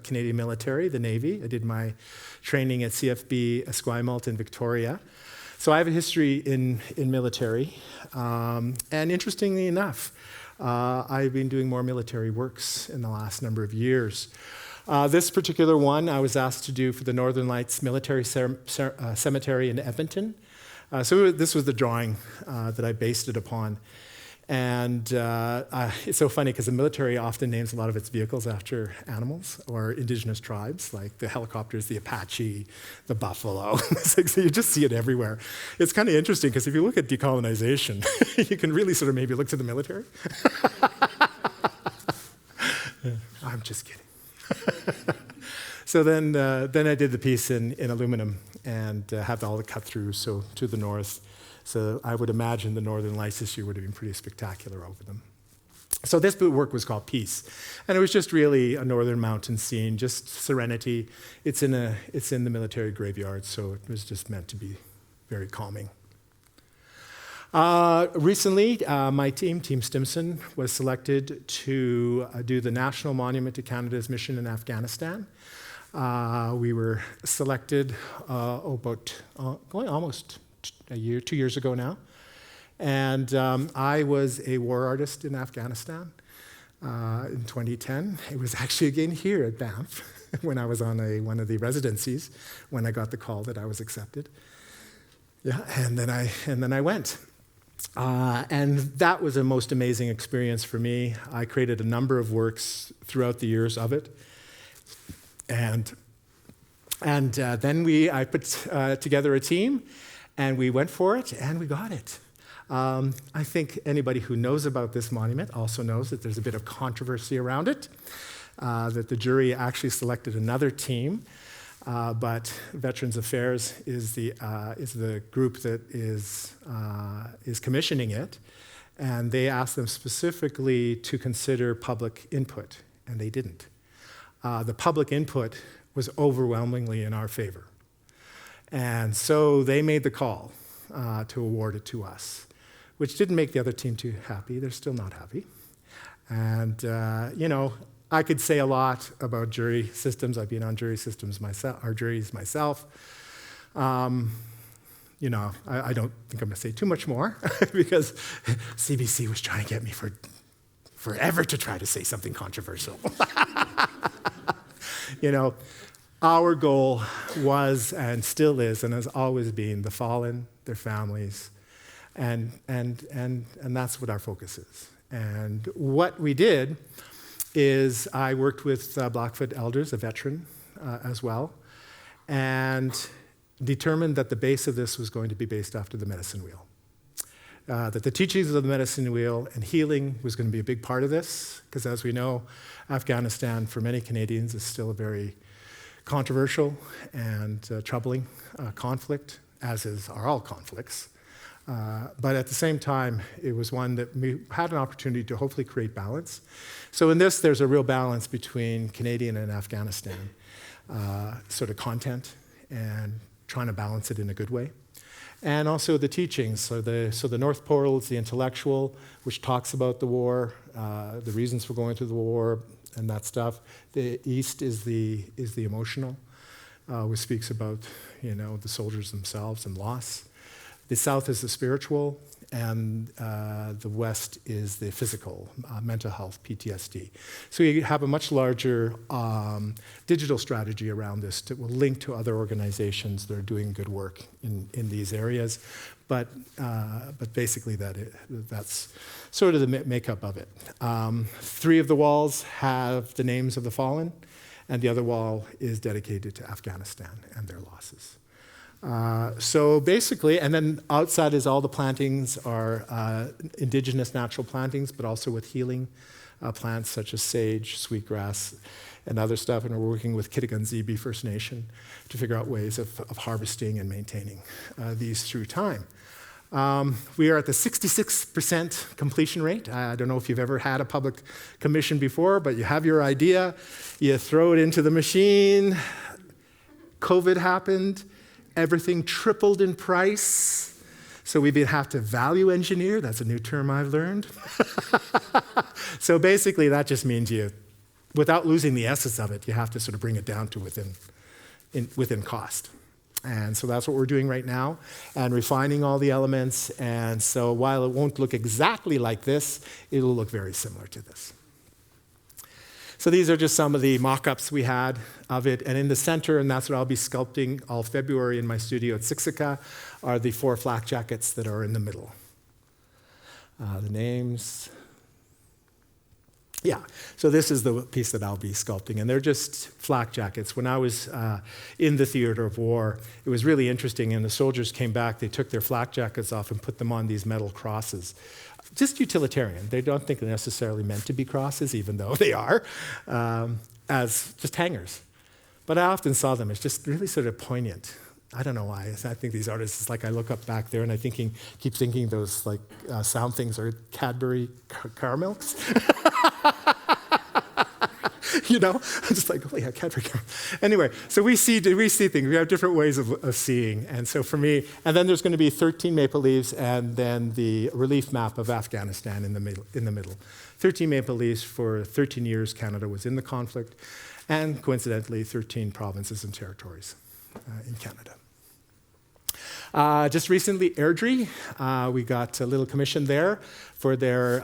Canadian military, the Navy. I did my training at CFB Esquimalt in Victoria. So I have a history in military. And interestingly enough, I've been doing more military works in the last number of years. This particular one I was asked to do for the Northern Lights Military Cemetery in Edmonton. So this was the drawing that I based it upon. And it's so funny because the military often names a lot of its vehicles after animals or indigenous tribes, like the helicopters, the Apache, the buffalo. So you just see it everywhere. It's kind of interesting because if you look at decolonization, you can really sort of maybe look to the military. I'm just kidding. So then I did the piece in aluminum and have all the cut through, so to the north. So I would imagine the Northern Lights this year would have been pretty spectacular over them. So this work was called Peace, and it was just really a northern mountain scene, just serenity. It's in the military graveyard, so it was just meant to be very calming. Recently, my team, Team Stimson, was selected to do the National Monument to Canada's mission in Afghanistan. We were selected going almost 2 years ago now. And I was a war artist in Afghanistan in 2010. It was actually again here at Banff when I was on one of the residencies when I got the call that I was accepted. Yeah, and then I went. And that was a most amazing experience for me. I created a number of works throughout the years of it. And And then I put together a team, and we went for it, and we got it. I think anybody who knows about this monument also knows that there's a bit of controversy around it, that the jury actually selected another team, but Veterans Affairs is the group that is commissioning it, and they asked them specifically to consider public input, and they didn't. The public input was overwhelmingly in our favor. And so they made the call to award it to us, which didn't make the other team too happy. They're still not happy. And, I could say a lot about jury systems. I've been on jury systems myself, or juries myself. I don't think I'm going to say too much more because CBC was trying to get me for forever to try to say something controversial. Our goal was and still is and has always been the fallen, their families, and that's what our focus is. And what we did is I worked with Blackfoot elders, a veteran as well, and determined that the base of this was going to be based after the medicine wheel. That the teachings of the medicine wheel and healing was going to be a big part of this, because as we know, Afghanistan for many Canadians is still a very controversial and troubling conflict, as are all conflicts. But at the same time, it was one that we had an opportunity to hopefully create balance. So in this, there's a real balance between Canadian and Afghanistan sort of content and trying to balance it in a good way. And also the teachings. So the North Pole is the intellectual, which talks about the war, the reasons for going through the war, and that stuff. The East is the emotional, which speaks about the soldiers themselves and loss. The South is the spiritual, and the West is the physical, mental health, PTSD. So you have a much larger digital strategy around this that will link to other organizations that are doing good work in these areas. But basically that's sort of the makeup of it. 3 of the walls have the names of the fallen, and the other wall is dedicated to Afghanistan and their losses. So basically, and then outside is all the plantings are indigenous natural plantings, but also with healing plants such as sage, sweetgrass, and other stuff. And we're working with Kitigan-Zibi First Nation to figure out ways of harvesting and maintaining these through time. We are at the 66% completion rate. I don't know if you've ever had a public commission before, but you have your idea, you throw it into the machine, COVID happened, everything tripled in price, so we have to value engineer. That's a new term I've learned. So basically that just means without losing the essence of it, you have to sort of bring it down to within cost. And so that's what we're doing right now, and refining all the elements. And so while it won't look exactly like this, it'll look very similar to this. So these are just some of the mock-ups we had of it. And in the center, and that's what I'll be sculpting all February in my studio at Siksika, are the 4 flak jackets that are in the middle. The names. Yeah, so this is the piece that I'll be sculpting, and they're just flak jackets. When I was in the theater of war, it was really interesting, and the soldiers came back, they took their flak jackets off and put them on these metal crosses. Just utilitarian. They don't think they're necessarily meant to be crosses, even though they are, as just hangers. But I often saw them as just really sort of poignant. I don't know why. I think these artists, it's like I look up back there and I keep thinking those sound things are Cadbury caramels. I'm just like, oh yeah, Cadbury caramel. Anyway, so we see things. We have different ways of seeing. And so for me, and then there's going to be 13 maple leaves and then the relief map of Afghanistan in the middle. 13 maple leaves for 13 years Canada was in the conflict, and coincidentally 13 provinces and territories in Canada. Just recently, Airdrie, we got a little commission there for their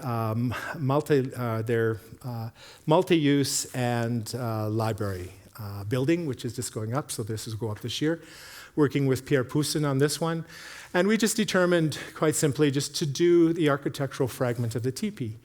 multi-use and library building, which is just going up, so this will go up this year. Working with Pierre Poussin on this one. And we just determined, quite simply, just to do the architectural fragment of the teepee.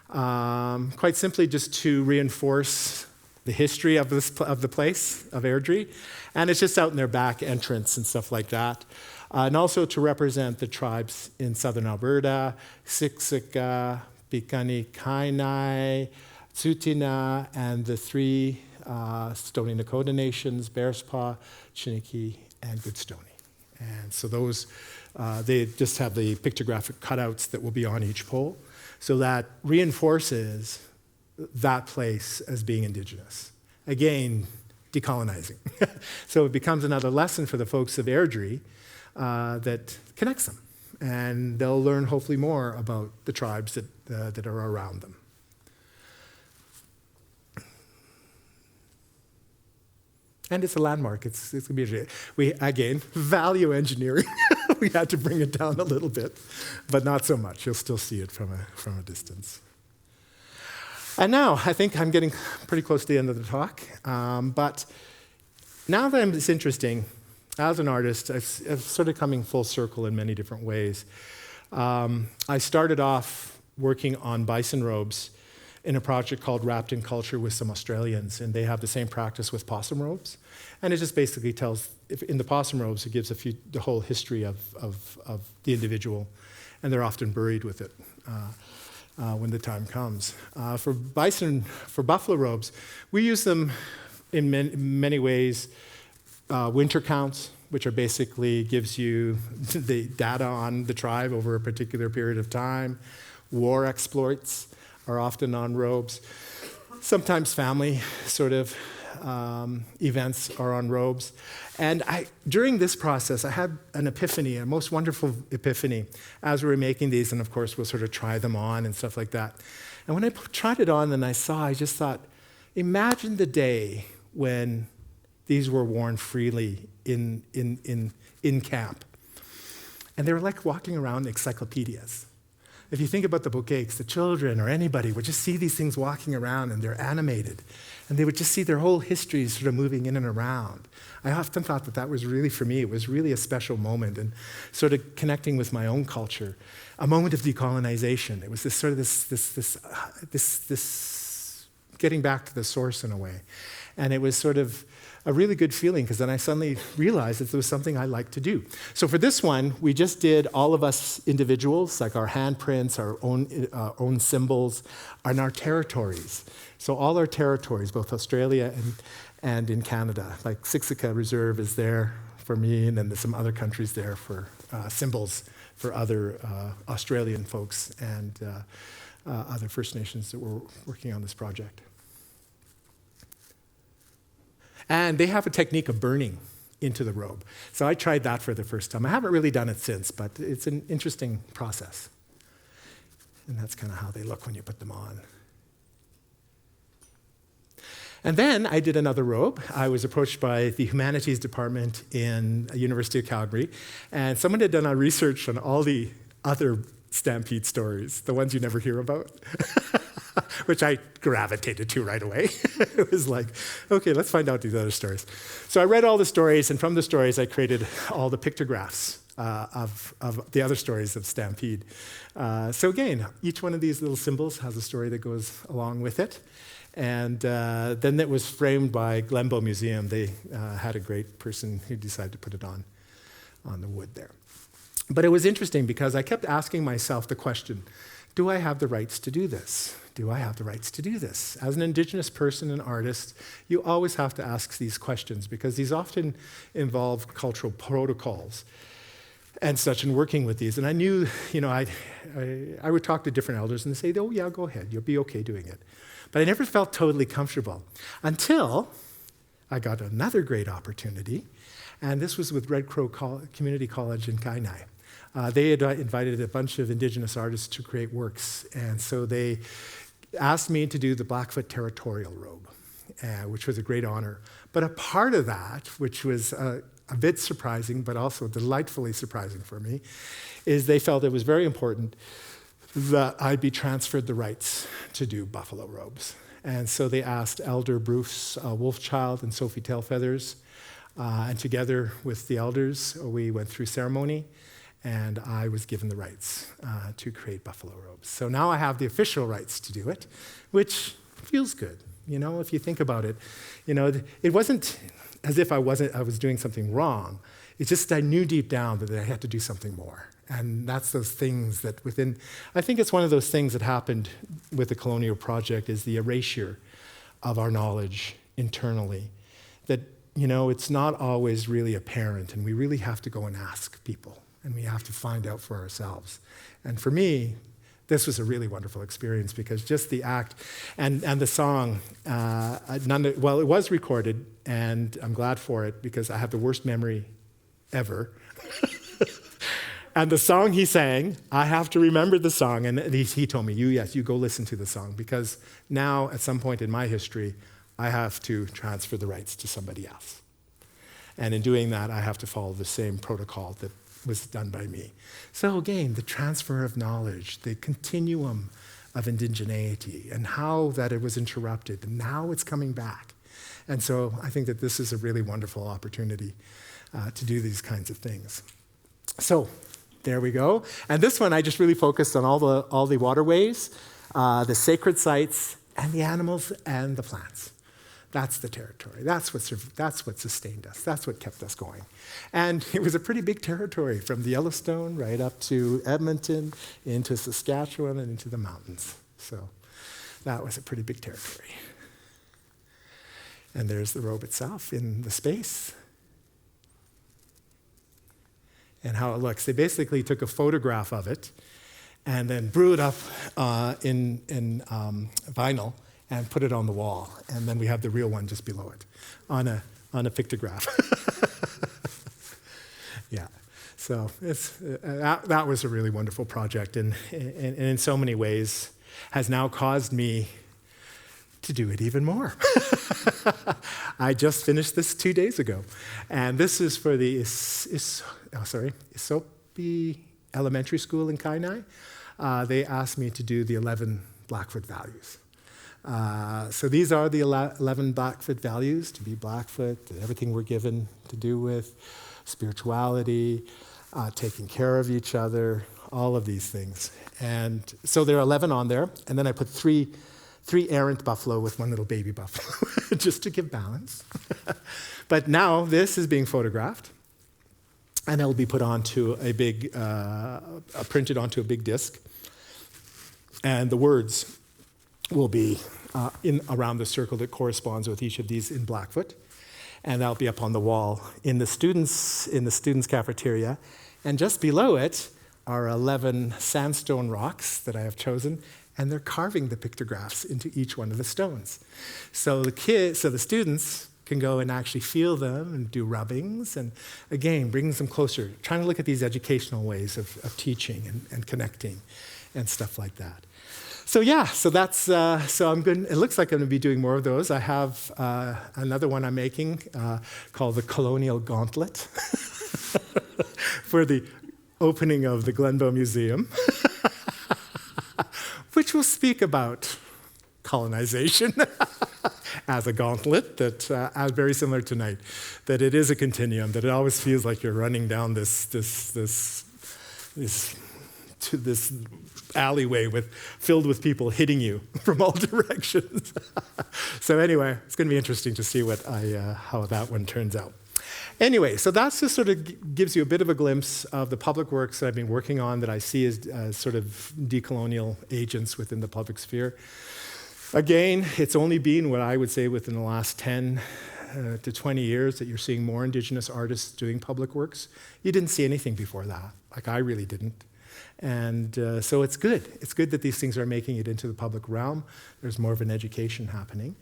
Quite simply, just to reinforce the history of the place, of Airdrie. And it's just out in their back entrance and stuff like that. And also to represent the tribes in southern Alberta, Siksika, Piikani Kainai, Tsuut'ina, and the three Stoney Nakoda nations, Bearspaw, Chiniki, and Goodstoney. And so those, they just have the pictographic cutouts that will be on each pole. So that reinforces that place as being Indigenous. Again, decolonizing. So it becomes another lesson for the folks of Airdrie that connects them. And they'll learn hopefully more about the tribes that are around them. And it's a landmark. It's going to be, we, again, value engineering. We had to bring it down a little bit, but not so much. You'll still see it from a distance. And now, I think I'm getting pretty close to the end of the talk. But now that it's interesting, as an artist, I've sort of coming full circle in many different ways. I started off working on bison robes in a project called Wrapped in Culture with some Australians, and they have the same practice with possum robes. And it just basically tells, in the possum robes, it gives the whole history of the individual, and they're often buried with it when the time comes. For buffalo robes, we use them in many ways. Winter counts, which are basically gives you the data on the tribe over a particular period of time. War exploits are often on robes. Sometimes family sort of events are on robes. And during this process, I had an epiphany, a most wonderful epiphany, as we were making these, and of course we'll sort of try them on and stuff like that. And when I tried it on and I just thought, imagine the day when these were worn freely in camp. And they were like walking around encyclopedias. If you think about the bouquets, the children or anybody would just see these things walking around and they're animated. And they would just see their whole histories sort of moving in and around. I often thought that was really, for me, it was really a special moment and sort of connecting with my own culture. A moment of decolonization. It was this sort of this getting back to the source in a way. And it was sort of a really good feeling because then I suddenly realized that there was something I liked to do. So for this one, we just did all of us individuals, like our handprints, our own symbols, and our territories. So all our territories, both Australia and in Canada, like Siksika Reserve is there for me, and then there's some other countries there for symbols for other Australian folks and other First Nations that were working on this project. And they have a technique of burning into the robe. So I tried that for the first time. I haven't really done it since, but it's an interesting process. And that's kind of how they look when you put them on. And then I did another robe. I was approached by the humanities department in University of Calgary, and someone had done a research on all the other stampede stories, the ones you never hear about. Which I gravitated to right away. It was like, okay, let's find out these other stories. So I read all the stories, and from the stories, I created all the pictographs of the other stories of Stampede. So again, each one of these little symbols has a story that goes along with it. And then it was framed by Glenbow Museum. They had a great person who decided to put it on the wood there. But it was interesting because I kept asking myself the question, do I have the rights to do this? Do I have the rights to do this? As an Indigenous person and artist, you always have to ask these questions because these often involve cultural protocols and such in working with these. And I knew, I would talk to different elders and they say, oh yeah, go ahead, you'll be okay doing it. But I never felt totally comfortable until I got another great opportunity. And this was with Red Crow Community College in Kainai. They had invited a bunch of Indigenous artists to create works. And so they asked me to do the Blackfoot Territorial Robe, which was a great honor. But a part of that, which was a bit surprising, but also delightfully surprising for me, is they felt it was very important that I be transferred the rights to do buffalo robes. And so they asked Elder Bruce Wolfchild and Sophie Tailfeathers, and together with the elders, we went through ceremony, and I was given the rights to create buffalo robes. So now I have the official rights to do it, which feels good. You know, if you think about it, you know, it wasn't as if I was doing something wrong. It's just I knew deep down that I had to do something more. And that's those things that I think it's one of those things that happened with the Colonial Project is the erasure of our knowledge internally. That, you know, it's not always really apparent, and we really have to go and ask people, and we have to find out for ourselves. And for me, this was a really wonderful experience because just the act and the song, it was recorded, and I'm glad for it because I have the worst memory ever. And the song he sang, I have to remember the song. And he told me, you go listen to the song because now at some point in my history, I have to transfer the rights to somebody else. And in doing that, I have to follow the same protocol that was done by me. So again, the transfer of knowledge, the continuum of indigeneity, and how that it was interrupted, and now it's coming back. And so I think that this is a really wonderful opportunity to do these kinds of things. So there we go. And this one, I just really focused on all the waterways, the sacred sites, and the animals and the plants. That's the territory. That's what sustained us. That's what kept us going. And it was a pretty big territory from the Yellowstone right up to Edmonton, into Saskatchewan, and into the mountains. So that was a pretty big territory. And there's the robe itself in the space. And how it looks. They basically took a photograph of it and then blew it up in vinyl and put it on the wall. And then we have the real one just below it on a pictograph. Yeah. So that was a really wonderful project, and in so many ways has now caused me to do it even more. I just finished this 2 days ago. And this is for the Isopi Elementary School in Kainai. They asked me to do the 11 Blackfoot values. So these are the 11 Blackfoot values, to be Blackfoot, everything we're given to do with spirituality, taking care of each other, all of these things. And so there are 11 on there, and then I put three errant buffalo with one little baby buffalo, just to give balance. But now this is being photographed, and it'll be put onto a big, printed onto a big disc, and the words will be in around the circle that corresponds with each of these in Blackfoot, and that'll be up on the wall in the students' cafeteria, and just below it are 11 sandstone rocks that I have chosen, and they're carving the pictographs into each one of the stones. So the students can go and actually feel them and do rubbings, and again, brings them closer, trying to look at these educational ways of teaching and connecting and stuff like that. So yeah, so I'm good. It looks like I'm going to be doing more of those. I have another one I'm making called the Colonial Gauntlet for the opening of the Glenbow Museum, which will speak about colonization as a gauntlet that is very similar tonight, that it is a continuum, that it always feels like you're running down this alleyway filled with people hitting you from all directions. So anyway, it's going to be interesting to see how that one turns out. Anyway, so that's just sort of gives you a bit of a glimpse of the public works that I've been working on that I see as sort of decolonial agents within the public sphere. Again, it's only been what I would say within the last 10 to 20 years that you're seeing more Indigenous artists doing public works. You didn't see anything before that. Like I really didn't. And so it's good. It's good that these things are making it into the public realm. There's more of an education happening.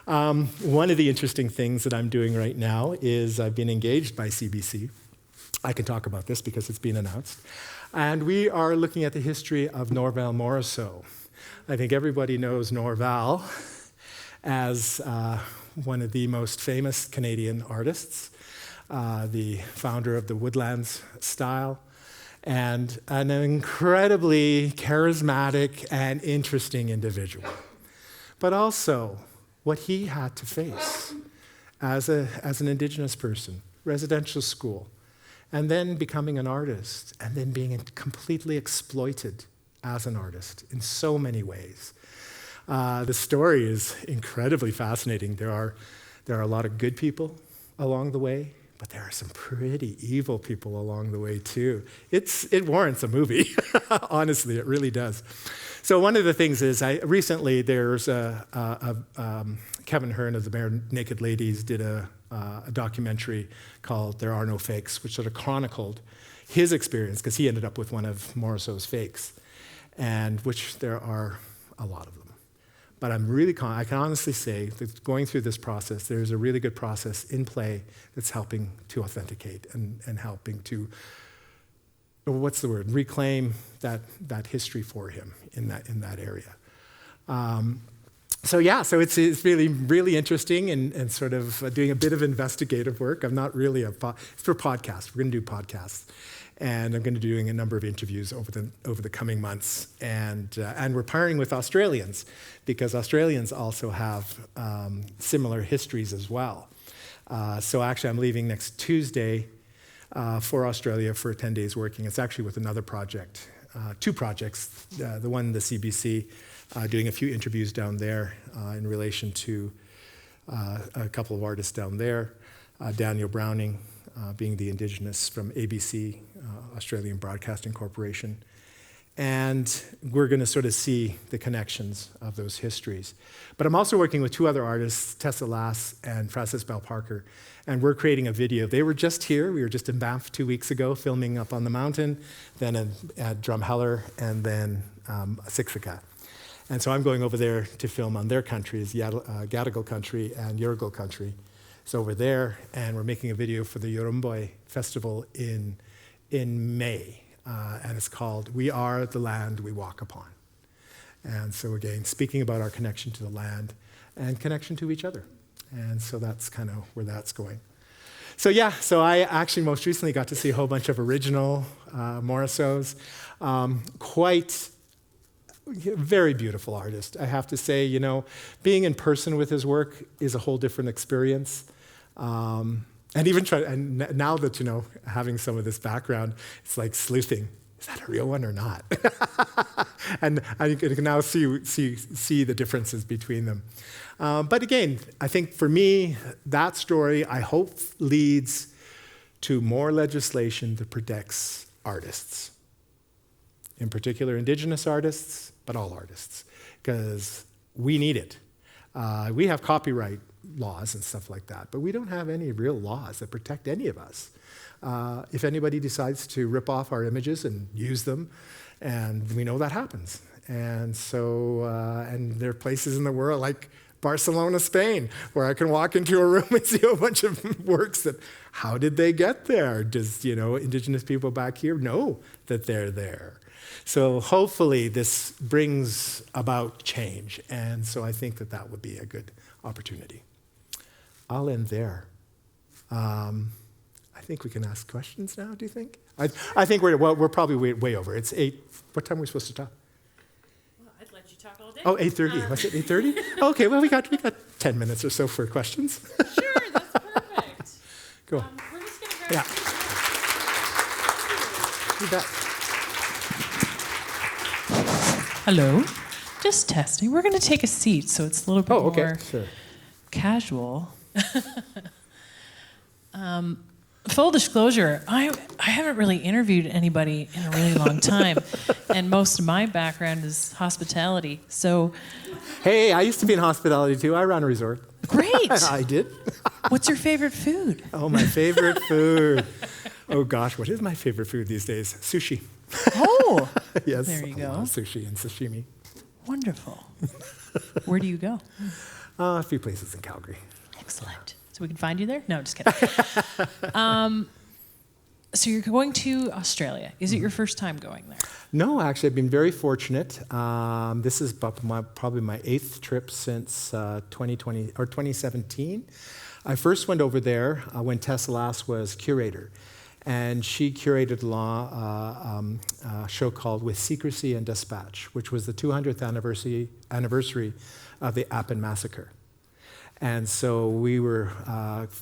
One of the interesting things that I'm doing right now is I've been engaged by CBC. I can talk about this because it's been announced. And we are looking at the history of Norval Morrisseau. I think everybody knows Norval as one of the most famous Canadian artists, the founder of the Woodlands style, and an incredibly charismatic and interesting individual. But also, what he had to face as an Indigenous person, residential school, and then becoming an artist, and then being completely exploited as an artist in so many ways. The story is incredibly fascinating. There are a lot of good people along the way, but there are some pretty evil people along the way too. It warrants a movie. Honestly, it really does. So one of the things is, recently there's Kevin Hearn of the Bare Naked Ladies did a documentary called "There Are No Fakes," which sort of chronicled his experience, because he ended up with one of Morisot's fakes, and which there are a lot of them. But I can honestly say that going through this process, there's a really good process in play that's helping to authenticate and helping to, reclaim that history for him in that area. So it's really, really interesting and sort of doing a bit of investigative work. I'm not really it's for podcasts. We're going to do podcasts. And I'm going to be doing a number of interviews over the coming months. And we're partnering with Australians, because Australians also have similar histories as well. So actually, I'm leaving next Tuesday for Australia for 10 days working. It's actually with another project, two projects. The one, the CBC, doing a few interviews down there in relation to a couple of artists down there. Daniel Browning, being the Indigenous from ABC, Australian Broadcasting Corporation. And we're going to sort of see the connections of those histories. But I'm also working with two other artists, Tessa Lass and Frances Bell Parker, and we're creating a video. They were just here. We were just in Banff 2 weeks ago, filming up on the mountain, then at Drumheller, and then Siksika. And so I'm going over there to film on their countries, Gadigal country and Yurgal country. It's over there, and we're making a video for the Yurumboy Festival in May, and it's called "We Are the Land We Walk Upon." And so again, speaking about our connection to the land and connection to each other. And so that's kind of where that's going. So I actually most recently got to see a whole bunch of original Morisots. Very beautiful artist, I have to say. Being in person with his work is a whole different experience. And now that, having some of this background, it's like sleuthing. Is that a real one or not? And you can now see the differences between them. But again, I think for me, that story, I hope, leads to more legislation that protects artists. In particular, Indigenous artists, but all artists, because we need it. We have copyright laws and stuff like that, but we don't have any real laws that protect any of us. If anybody decides to rip off our images and use them, and we know that happens. And so, and there are places in the world like Barcelona, Spain, where I can walk into a room and see a bunch of works that, how did they get there? Does, Indigenous people back here know that they're there? So hopefully this brings about change, and so I think that would be a good opportunity. I'll end there. I think we can ask questions now, do you think? I think we're probably way over. It's 8. What time are we supposed to talk? Well, I'd let you talk all day. Oh, 8:30. Was it 8:30? Okay, well, we got 10 minutes or so for questions. Sure, that's perfect. Cool. We're just going to grab You bet. Hello. Just testing. We're going to take a seat so it's a little bit more Sure. casual. Full disclosure, I haven't really interviewed anybody in a really long time, and most of my background is hospitality. So, Hey, I used to be in hospitality too. I ran a resort. great. I did. What's your favorite food? Oh, my favorite food. Oh gosh, what is my favorite food these days? Sushi. Oh, Yes. there you I love go. sushi and sashimi. Wonderful. Where do you go? A few places in Calgary. Excellent. So we can find you there? No, just kidding. So you're going to Australia. Is it your first time going there? No, actually, I've been very fortunate. This is probably my 8th trip since 2020 or 2017. I first went over there when Tessa Lass was curator, and she curated a show called With Secrecy and Dispatch, which was the 200th anniversary of the Akin massacre. And so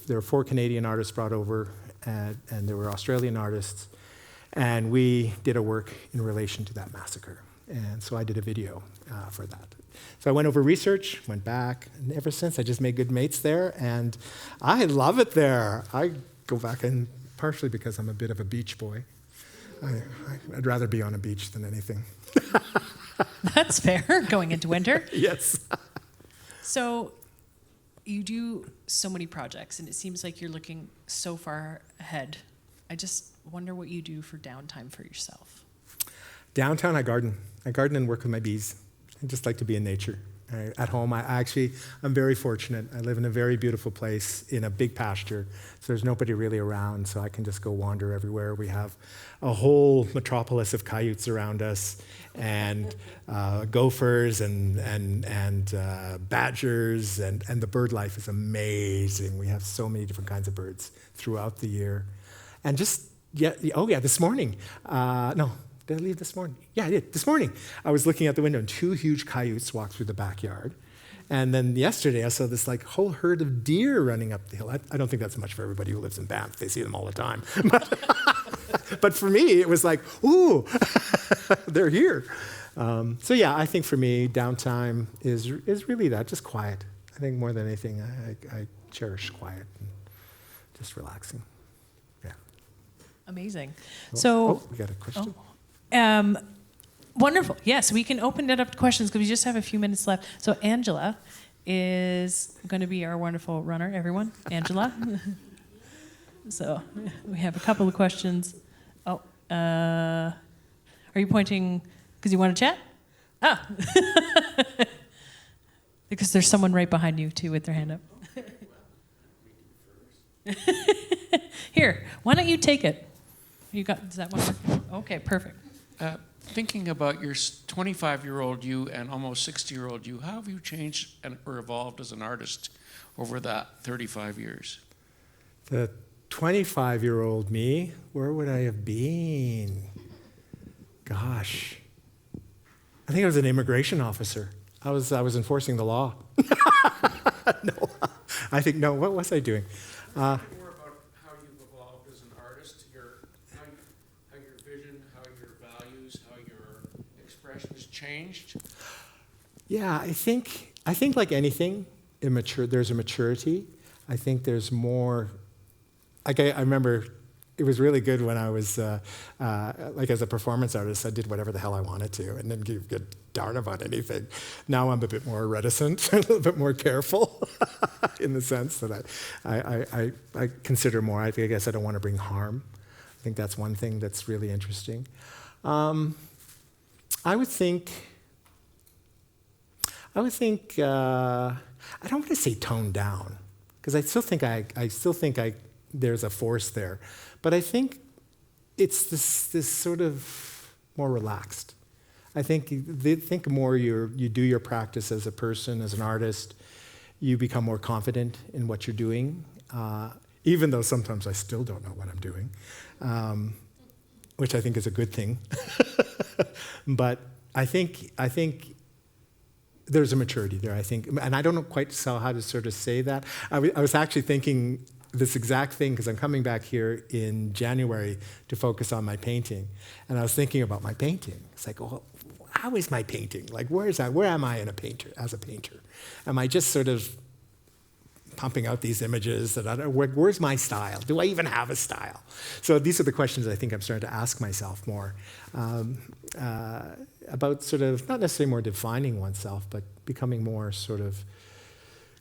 there were 4 Canadian artists brought over, and there were Australian artists, and we did a work in relation to that massacre. And so I did a video for that. So I went over research, went back, and ever since I just made good mates there, and I love it there. I go back in partially because I'm a bit of a beach boy. I'd rather be on a beach than anything. That's fair, going into winter. Yes. So you do so many projects, and it seems like you're looking so far ahead. I just wonder what you do for downtime for yourself. Downtown, I garden. I garden and work with my bees. I just like to be in nature. At home, I'm very fortunate. I live in a very beautiful place in a big pasture, so there's nobody really around, so I can just go wander everywhere. We have a whole metropolis of coyotes around us, and gophers and badgers, and the bird life is amazing. We have so many different kinds of birds throughout the year. And this morning, did I leave this morning? Yeah, I did. This morning, I was looking out the window and 2 huge coyotes walked through the backyard. And then yesterday, I saw this whole herd of deer running up the hill. I don't think that's much for everybody who lives in Banff. They see them all the time. But for me, it was like, ooh, they're here. I think for me, downtime is really that, just quiet. I think more than anything, I cherish quiet and just relaxing. Yeah. Amazing. We got a question. Wonderful. Yes, we can open it up to questions because we just have a few minutes left. So Angela is going to be our wonderful runner, everyone. Angela. So we have a couple of questions. Are you pointing because you want to chat? Ah. Because there's someone right behind you, too, with their hand up. Here, why don't you take it? Does that one work? Okay, perfect. Thinking about your 25-year-old you and almost 60-year-old you, how have you changed or evolved as an artist over that 35 years? The 25-year-old me, where would I have been? Gosh. I think I was an immigration officer. I was enforcing the law. No. What was I doing? More about how you've evolved as an artist, how your vision, how your values, how your expression has changed. Yeah, I think like anything, there's a maturity. I think there's more. I remember it was really good when I was as a performance artist. I did whatever the hell I wanted to, and didn't give a darn about anything. Now I'm a bit more reticent, a little bit more careful, in the sense that I consider more. I guess I don't want to bring harm. I think that's one thing that's really interesting. I would think. I don't want to say toned down, because I still think there's a force there, but I think it's this sort of more relaxed. I think more you do your practice as a person, as an artist, you become more confident in what you're doing, even though sometimes I still don't know what I'm doing, which I think is a good thing. But I think there's a maturity there, I think, and I don't know quite how to sort of say that. I was actually thinking this exact thing because I'm coming back here in January to focus on my painting, and I was thinking about my painting. It's like, well, how is my painting? Like, where am I as a painter? Am I just sort of pumping out these images that I don't, where's my style? Do I even have a style? So these are the questions I think I'm starting to ask myself more about sort of, not necessarily more defining oneself, but becoming more sort of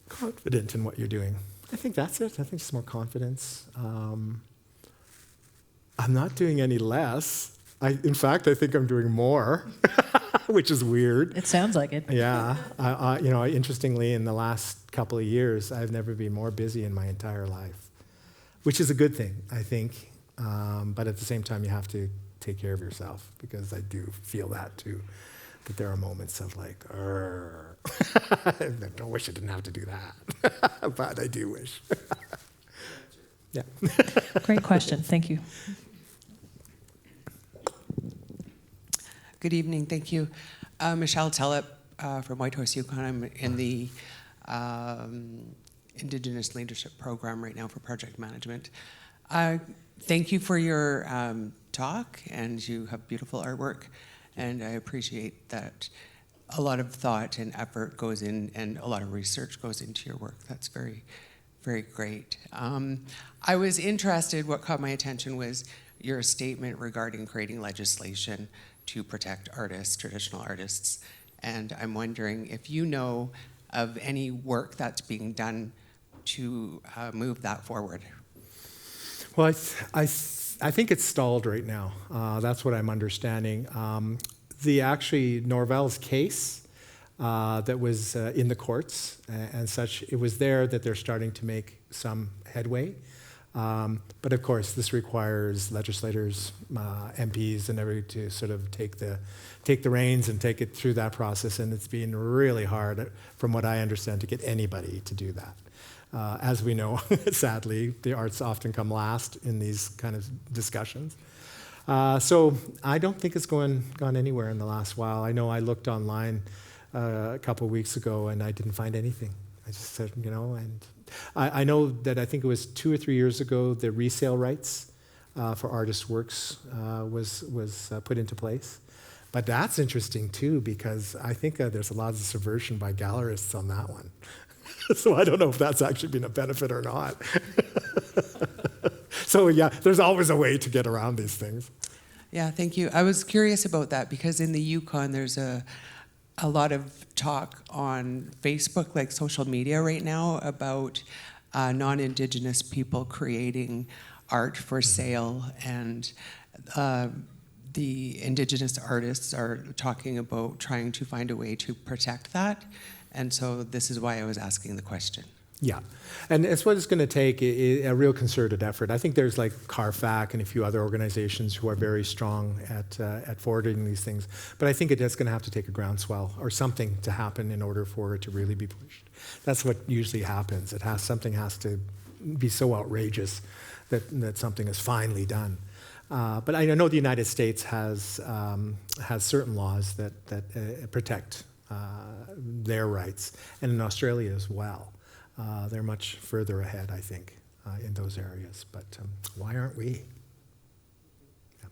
confident in what you're doing. I think that's it. I think just more confidence. I'm not doing any less. In fact, I think I'm doing more, which is weird. It sounds like it. Yeah. Interestingly, in the last couple of years, I've never been more busy in my entire life, which is a good thing, I think. But at the same time, you have to take care of yourself, because I do feel that too, that there are moments of like, I don't wish I didn't have to do that, but I do wish. Yeah. Great question. Thank you. Good evening. Thank you. Michelle Tellep from Whitehorse, Yukon. I'm in the Indigenous Leadership Program right now for project management. Thank you for your talk, and you have beautiful artwork. And I appreciate that a lot of thought and effort goes in, and a lot of research goes into your work. That's very, very great. I was interested, what caught my attention was your statement regarding creating legislation to protect artists, traditional artists. And I'm wondering if you know of any work that's being done to move that forward. Well, I think it's stalled right now. That's what I'm understanding. Actually, Norvell's case that was in the courts and such, it was there that they're starting to make some headway. But of course, this requires legislators, MPs, and everybody to sort of take the reins and take it through that process. And it's been really hard, from what I understand, to get anybody to do that. As we know, sadly, the arts often come last in these kind of discussions. So I don't think it's gone anywhere in the last while. I know I looked online a couple of weeks ago and I didn't find anything. I just said, and I know that I think it was 2 or 3 years ago, the resale rights for artists' works was put into place. But that's interesting too, because I think there's a lot of subversion by gallerists on that one. So I don't know if that's actually been a benefit or not. So yeah, there's always a way to get around these things. Yeah, thank you. I was curious about that because in the Yukon, there's a lot of talk on Facebook, like social media right now, about non-Indigenous people creating art for sale, and the Indigenous artists are talking about trying to find a way to protect that. And so this is why I was asking the question. Yeah, and it's what it's going to take, a real concerted effort. I think there's like CARFAC and a few other organizations who are very strong at forwarding these things. But I think it is going to have to take a groundswell or something to happen in order for it to really be pushed. That's what usually happens. Something has to be so outrageous that something is finally done. But I know the United States has certain laws that protect their rights, and in Australia as well. They're much further ahead, I think, in those areas. But why aren't we? Yeah.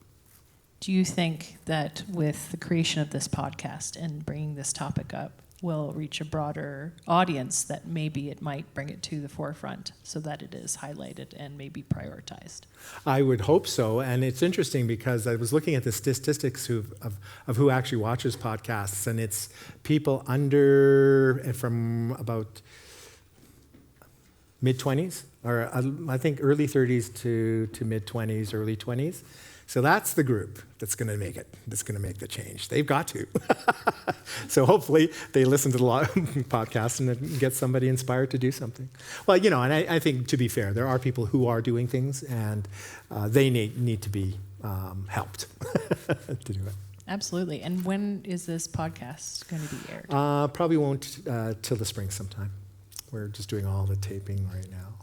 Do you think that with the creation of this podcast and bringing this topic up, will reach a broader audience that maybe it might bring it to the forefront so that it is highlighted and maybe prioritized? I would hope so. And it's interesting because I was looking at the statistics of who actually watches podcasts, and it's people from about mid-20s, or I think early 30s to mid-20s, early 20s. So that's the group that's going to make it, that's going to make the change. They've got to. So hopefully they listen to the podcast and get somebody inspired to do something. Well, and I think, to be fair, there are people who are doing things, and they need to be helped to do it. Absolutely. And when is this podcast going to be aired? Probably won't till the spring sometime. We're just doing all the taping right now.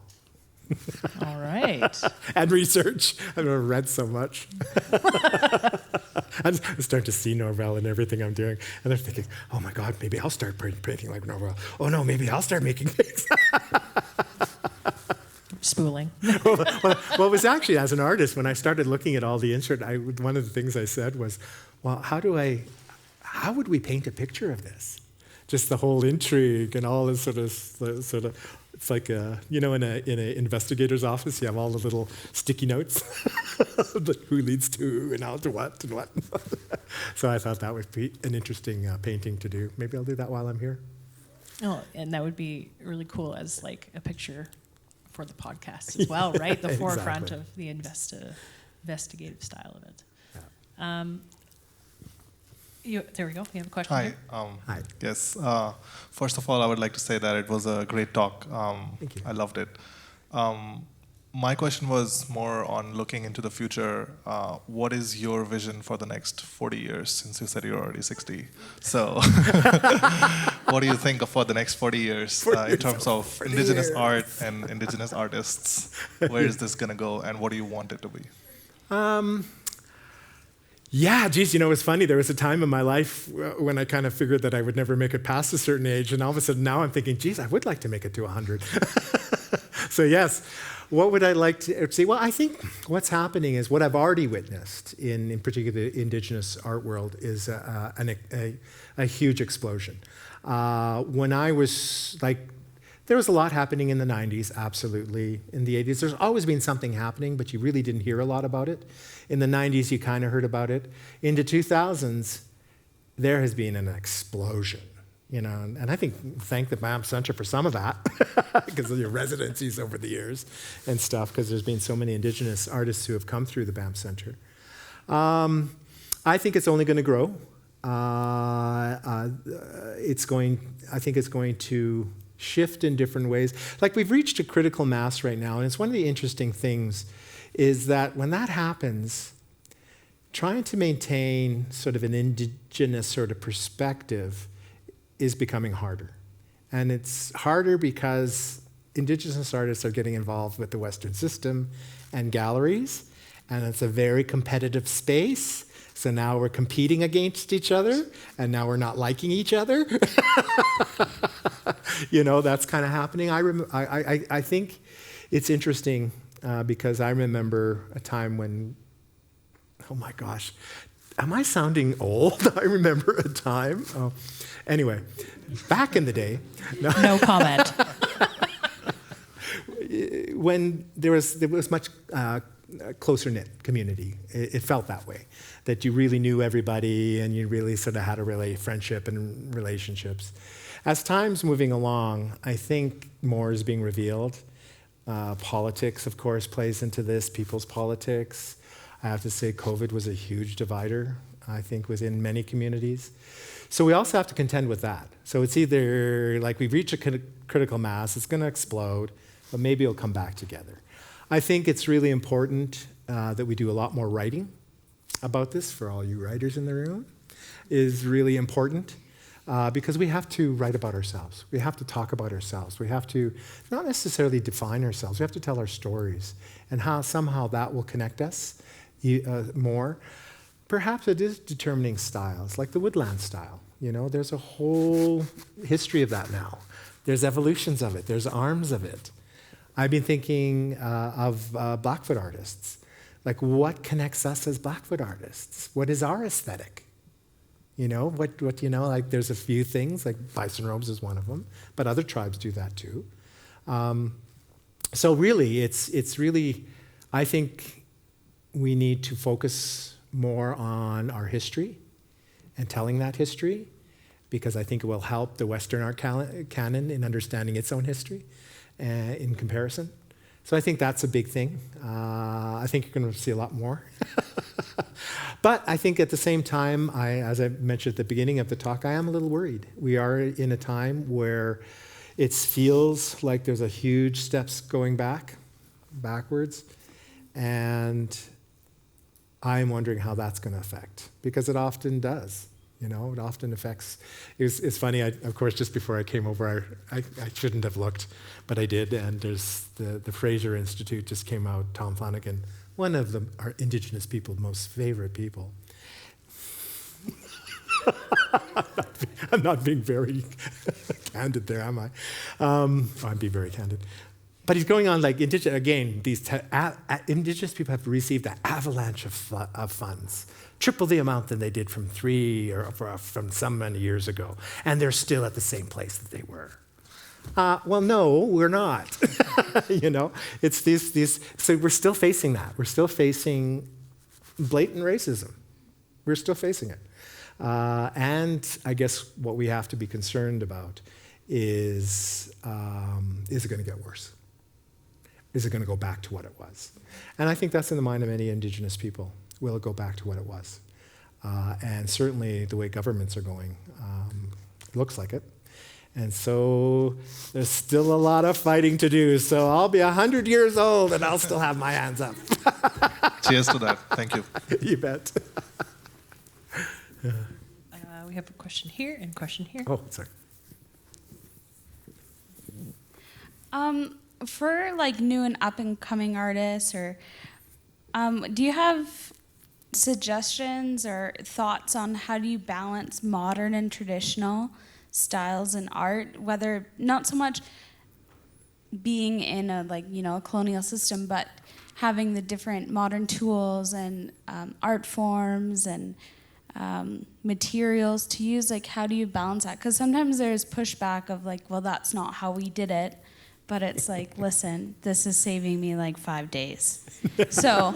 All right. And research. I've never read so much. I'm starting to see Norvell and everything I'm doing. And I'm thinking, oh my God, maybe I'll start painting like Norvell. Oh no, maybe I'll start making things. Spooling. Well, it was actually, as an artist, when I started looking at all the one of the things I said was, well, how would we paint a picture of this? Just the whole intrigue and all this sort of. It's like in an investigator's office, you have all the little sticky notes, who leads to and how to what and what. So I thought that would be an interesting painting to do. Maybe I'll do that while I'm here. Oh, and that would be really cool as like a picture for the podcast as well, right? The forefront Exactly. of the investigative style of it. Yeah. There we go. You have a question? Hi. Here? Hi. Yes. First of all, I would like to say that it was a great talk. Thank you. I loved it. My question was more on looking into the future. What is your vision for the next 40 years, since you said you're already 60? So what do you think for the next 40 years in terms of Indigenous art and Indigenous artists? Where is this going to go, and what do you want it to be? Yeah, geez, it's funny. There was a time in my life when I kind of figured that I would never make it past a certain age, and all of a sudden now I'm thinking, geez, I would like to make it to 100. So yes, what would I like to see? Well, I think what's happening is what I've already witnessed in particular the Indigenous art world is a huge explosion. When I was there was a lot happening in the 90s, absolutely. In the 80s, there's always been something happening, but you really didn't hear a lot about it. In the 90s, you kind of heard about it. Into 2000s, there has been an explosion, and I thank the Banff Centre for some of that, because of your residencies over the years and stuff, because there's been so many Indigenous artists who have come through the Banff Centre. I think it's only going to grow. I think it's going to shift in different ways. Like we've reached a critical mass right now, and it's one of the interesting things is that when that happens, trying to maintain sort of an Indigenous sort of perspective is becoming harder. And it's harder because Indigenous artists are getting involved with the Western system and galleries, and it's a very competitive space. So now we're competing against each other, and now we're not liking each other. That's kind of happening. I think it's interesting because I remember a time when, oh my gosh, am I sounding old? I remember a time. Oh. Anyway, back in the day. No comment. When there was much closer knit community. It felt that way, that you really knew everybody and you really sort of had a really friendship and relationships. As time's moving along, I think more is being revealed. Politics, of course, plays into this, people's politics. I have to say COVID was a huge divider, I think, within many communities. So we also have to contend with that. So it's either like we've reached a critical mass, it's going to explode, but maybe it'll come back together. I think it's really important that we do a lot more writing about this, for all you writers in the room, is really important because we have to write about ourselves. We have to talk about ourselves. We have to not necessarily define ourselves. We have to tell our stories and how somehow that will connect us more. Perhaps it is determining styles, like the woodland style. There's a whole history of that now. There's evolutions of it. There's arms of it. I've been thinking of Blackfoot artists. Like, what connects us as Blackfoot artists? What is our aesthetic? Like there's a few things, like bison robes is one of them, but other tribes do that too. So really, it's really, I think we need to focus more on our history and telling that history, because I think it will help the Western art canon in understanding its own history in comparison. So I think that's a big thing. I think you're going to see a lot more. But I think at the same time, as I mentioned at the beginning of the talk, I am a little worried. We are in a time where it feels like there's a huge steps going backwards, and I'm wondering how that's going to affect, because it often does. It often affects. It's funny, of course, just before I came over, I shouldn't have looked, but I did, and there's the Fraser Institute just came out, Tom Flanagan, one of our Indigenous people's most favorite people. I'm not being very candid there, am I? I'm being very candid. But he's going on like, again, these Indigenous people have received an avalanche of funds, triple the amount than they did from from some many years ago, and they're still at the same place that they were. Well, no, we're not. It's these. So we're still facing that. We're still facing blatant racism. We're still facing it. And I guess what we have to be concerned about is it going to get worse? Is it going to go back to what it was? And I think that's in the mind of many Indigenous people. Will it go back to what it was? And certainly the way governments are going, looks like it. And so there's still a lot of fighting to do. So I'll be 100 years old and I'll still have my hands up. Cheers to that. Thank you. You bet. We have a question here and a question here. Oh, sorry. For like new and up and coming artists, or do you have suggestions or thoughts on how do you balance modern and traditional styles in art, whether not so much being in a a colonial system, but having the different modern tools and art forms and materials to use, how do you balance that? Because sometimes there's pushback of well, that's not how we did it, but it's listen, this is saving me 5 days. So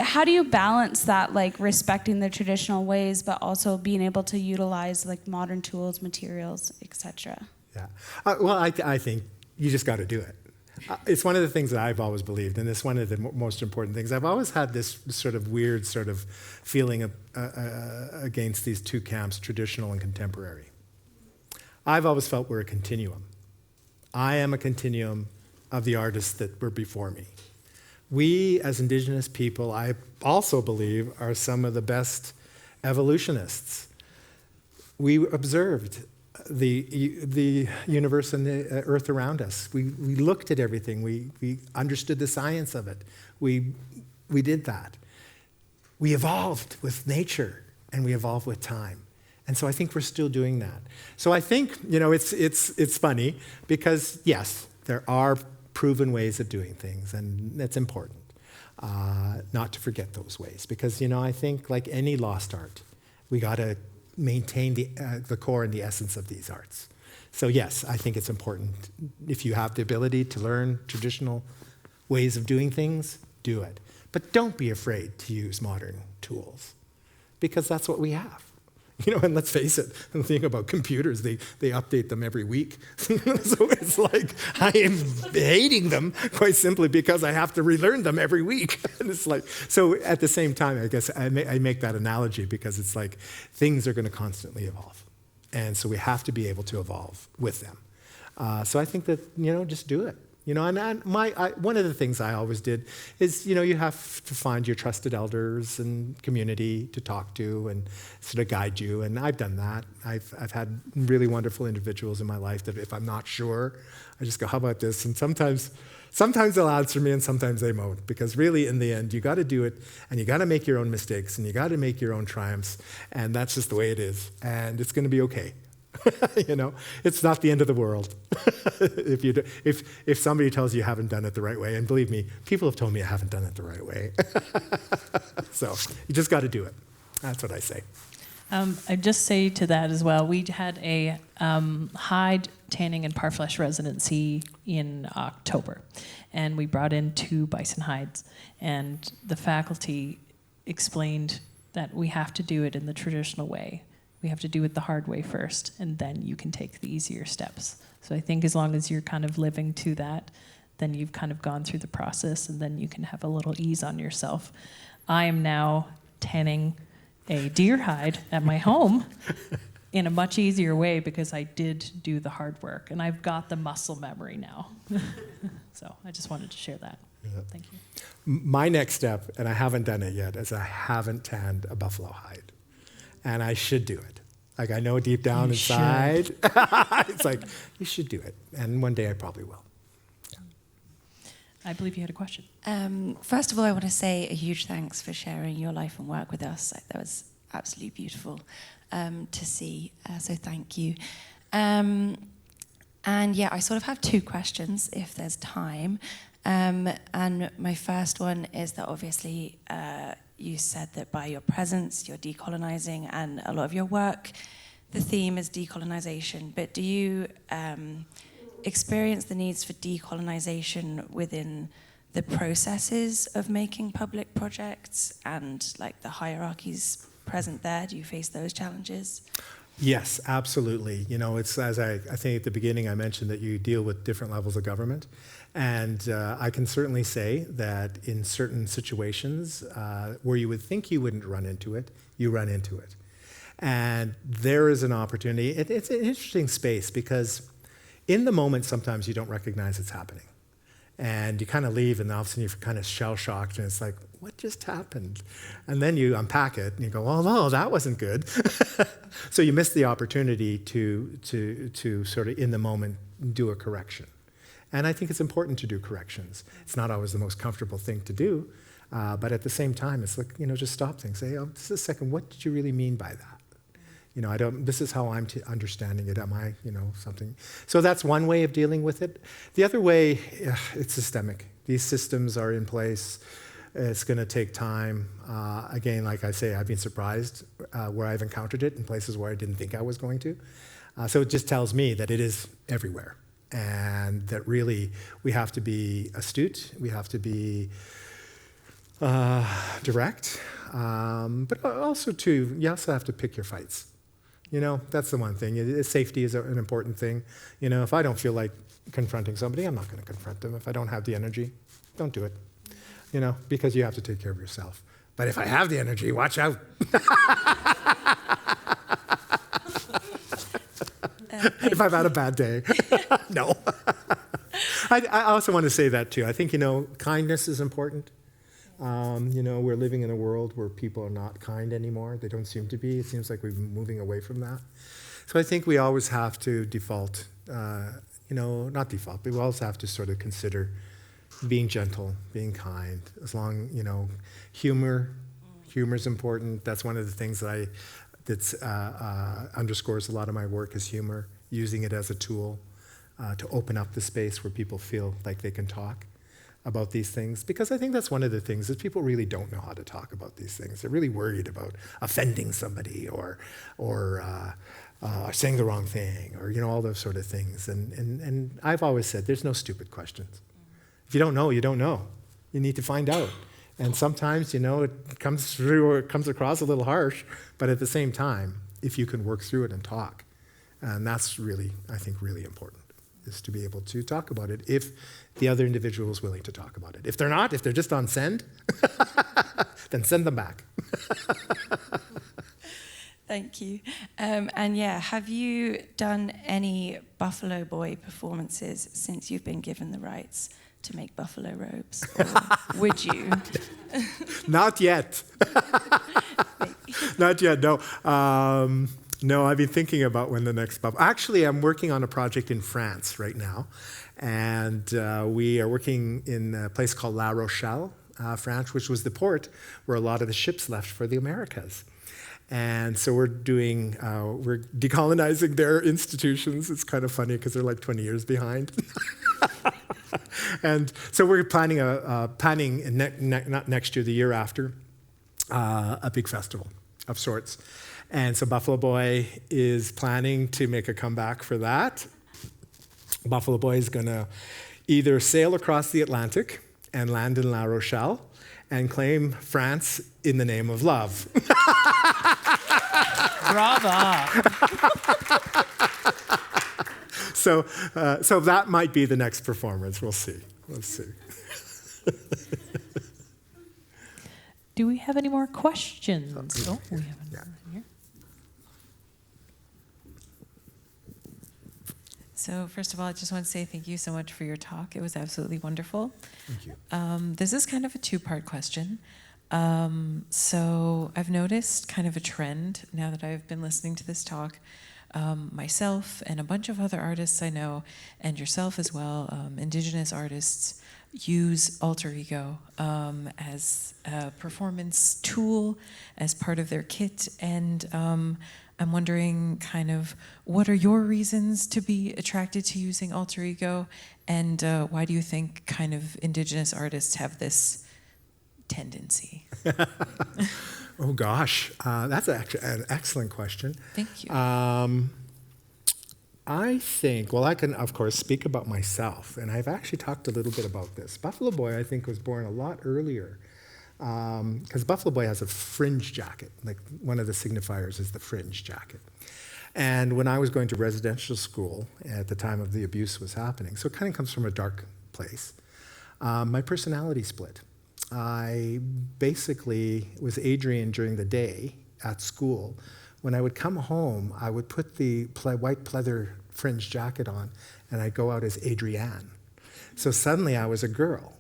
how do you balance that, respecting the traditional ways, but also being able to utilize modern tools, materials, etc.? Yeah. Well, I think you just got to do it. It's one of the things that I've always believed, and it's one of the most important things. I've always had this sort of weird sort of feeling against these two camps, traditional and contemporary. I've always felt we're a continuum. I am a continuum of the artists that were before me. We, as Indigenous people, I also believe, are some of the best evolutionists. We observed the universe and the earth around us. We looked at everything. We understood the science of it. We did that. We evolved with nature, and we evolved with time. And so I think we're still doing that. So I think, it's funny because, yes, there are proven ways of doing things, and it's important not to forget those ways. Because, I think like any lost art, we got to maintain the core and the essence of these arts. So yes, I think it's important. If you have the ability to learn traditional ways of doing things, do it. But don't be afraid to use modern tools, because that's what we have. And let's face it, the thing about computers, they update them every week. So it's I am hating them quite simply because I have to relearn them every week. And it's so at the same time, I guess I make that analogy because it's things are going to constantly evolve. And so we have to be able to evolve with them. So I think that, just do it. And one of the things I always did is, you have to find your trusted elders and community to talk to and sort of guide you. And I've done that. I've had really wonderful individuals in my life that if I'm not sure, I just go, how about this? And sometimes they'll answer me and sometimes they won't. Because really, in the end, you got to do it and you got to make your own mistakes and you got to make your own triumphs. And that's just the way it is. And it's going to be okay. It's not the end of the world. If somebody tells you haven't done it the right way, and believe me, people have told me I haven't done it the right way. So you just got to do it. That's what I say. I'd just say to that as well, we had a hide, tanning, and parfleche residency in October, and we brought in 2 bison hides, and the faculty explained that we have to do it in the traditional way. We have to do it the hard way first, and then you can take the easier steps. So I think as long as you're kind of living to that, then you've kind of gone through the process, and then you can have a little ease on yourself. I am now tanning a deer hide at my home in a much easier way because I did do the hard work, and I've got the muscle memory now. So I just wanted to share that. Yeah. Thank you. My next step, and I haven't done it yet, is I haven't tanned a buffalo hide. And I should do it. I know deep down inside, it's you should do it. And one day I probably will. Yeah. I believe you had a question. First of all, I want to say a huge thanks for sharing your life and work with us. That was absolutely beautiful to see. So thank you. And yeah, I sort of have 2 questions if there's time. And my first one is that obviously you said that by your presence, you're decolonizing, and a lot of your work, the theme is decolonization. But do you experience the needs for decolonization within the processes of making public projects and the hierarchies present there? Do you face those challenges? Yes, absolutely. It's as I think at the beginning I mentioned that you deal with different levels of government. And I can certainly say that in certain situations where you would think you wouldn't run into it, you run into it. And there is an opportunity. It's an interesting space because in the moment, sometimes you don't recognize it's happening. And you kind of leave and all of a sudden you're kind of shell-shocked and it's what just happened? And then you unpack it and you go, oh, no, that wasn't good. So you miss the opportunity to sort of in the moment do a correction. And I think it's important to do corrections. It's not always the most comfortable thing to do, but at the same time, it's just stop things. Say, oh, just a second, what did you really mean by that? This is how I'm understanding it. Am I, something? So that's one way of dealing with it. The other way, it's systemic. These systems are in place. It's going to take time. Again, like I say, I've been surprised where I've encountered it in places where I didn't think I was going to. So it just tells me that it is everywhere, and that really we have to be astute. We have to be direct, but also too, you also have to pick your fights. That's the one thing. Safety is an important thing. If I don't feel like confronting somebody, I'm not going to confront them. If I don't have the energy, don't do it. Because you have to take care of yourself. But if I have the energy, watch out. If I've had a bad day. No. I also want to say that too. I think, kindness is important. We're living in a world where people are not kind anymore. They don't seem to be. It seems like we're moving away from that. So I think we always have to default, not default, but we always have to sort of consider being gentle, being kind, as long, humor is important. That's one of the things that underscores a lot of my work is humor, using it as a tool to open up the space where people feel like they can talk about these things. Because I think that's one of the things is people really don't know how to talk about these things. They're really worried about offending somebody or saying the wrong thing or, all those sort of things. And I've always said there's no stupid questions. If you don't know, you don't know. You need to find out. And sometimes, it comes through or it comes across a little harsh, but at the same time, if you can work through it and talk, and that's really, I think, really important, is to be able to talk about it if the other individual is willing to talk about it. If they're not, if they're just on send, then send them back. Thank you. Have you done any Buffalo Boy performances since you've been given the rights to make buffalo robes? Or would you? Not yet. Not yet, no. No, I've been thinking about when the next buffalo. Actually, I'm working on a project in France right now. And we are working in a place called La Rochelle, France, which was the port where a lot of the ships left for the Americas. And so we're decolonizing their institutions. It's kind of funny because they're like 20 years behind. And so we're planning not next year, the year after, a big festival of sorts. And so Buffalo Boy is planning to make a comeback for that. Buffalo Boy is going to either sail across the Atlantic and land in La Rochelle and claim France in the name of love. Brava. So that might be the next performance. We'll see. Do we have any more questions? Oh, we have another here. So first of all, I just want to say thank you so much for your talk. It was absolutely wonderful. Thank you. This is kind of a two-part question. So I've noticed kind of a trend now that I've been listening to this talk. Myself and a bunch of other artists I know, and yourself as well, Indigenous artists, use alter ego as a performance tool, as part of their kit. And I'm wondering kind of what are your reasons to be attracted to using alter ego, and why do you think kind of Indigenous artists have this tendency? Oh gosh, that's actually an excellent question. Thank you. I think, well, I can, of course, speak about myself, and I've actually talked a little bit about this. Buffalo Boy, I think, was born a lot earlier, because Buffalo Boy has a fringe jacket. Like, one of the signifiers is the fringe jacket. And when I was going to residential school at the time of the abuse was happening, so it kind of comes from a dark place, my personality split. I basically was Adrian during the day at school. When I would come home, I would put the white pleather fringe jacket on, and I'd go out as Adrienne. So suddenly I was a girl.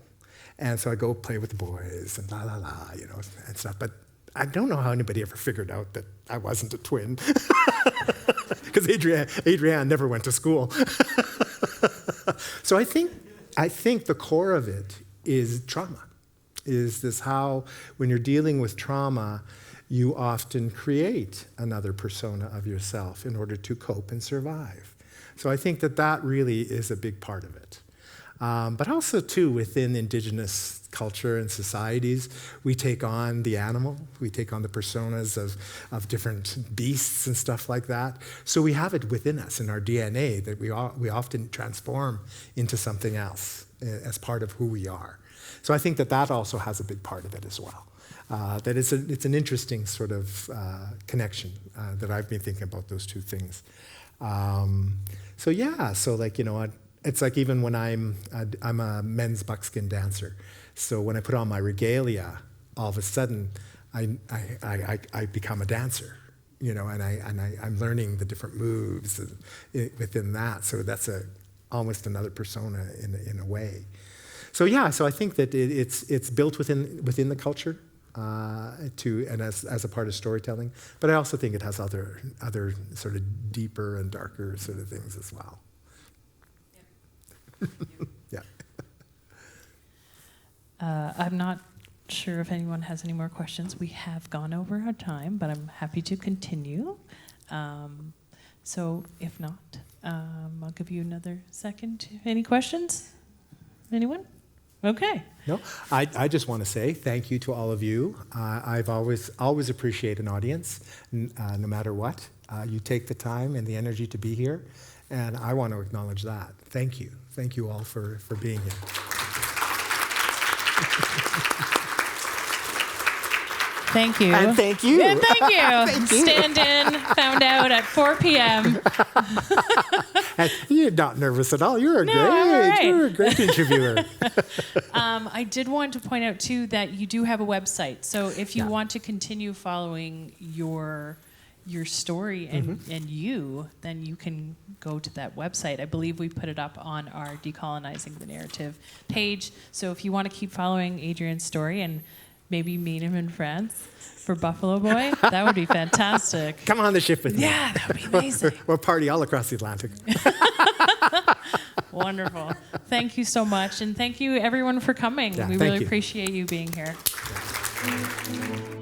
And so I'd go play with the boys and and stuff. But I don't know how anybody ever figured out that I wasn't a twin. Because Adrienne never went to school. So I think the core of it is trauma. Is this how, when you're dealing with trauma, you often create another persona of yourself in order to cope and survive. So I think that that really is a big part of it. But also, too, within Indigenous culture and societies, we take on the animal, we take on the personas of different beasts and stuff like that. So we have it within us, in our DNA, that we often transform into something else as part of who we are. So I think that that also has a big part of it as well. That it's an interesting sort of connection that I've been thinking about those two things. So yeah, so like, you know, it's like even when I'm a men's buckskin dancer. So when I put on my regalia, all of a sudden I become a dancer, you know, and I'm learning the different moves within that. So that's almost another persona in a way. So yeah, so I think that it's built within the culture and as a part of storytelling. But I also think it has other sort of deeper and darker sort of things as well. Yeah. I'm not sure if anyone has any more questions. We have gone over our time, but I'm happy to continue. So if not, I'll give you another second. Any questions? Anyone? Okay. No, I just want to say thank you to all of you. I've always appreciate an audience, no matter what. You take the time and the energy to be here, and I want to acknowledge that. Thank you. Thank you all for being here. Thank you. And thank you. And thank you. Thank you. Stand in, found out at 4 p.m. And you're not nervous at all. You're I'm all right. You're a great interviewer. I did want to point out, too, that you do have a website. So if you want to continue following your story and you, then you can go to that website. I believe we put it up on our Decolonizing the Narrative page. So if you want to keep following Adrian's story and maybe meet him in France for Buffalo Boy, that would be fantastic. Come on the ship with me. Yeah, that would be amazing. We'll party all across the Atlantic. Wonderful. Thank you so much. And thank you, everyone, for coming. Yeah, we thank really you. appreciate you being here. Yeah.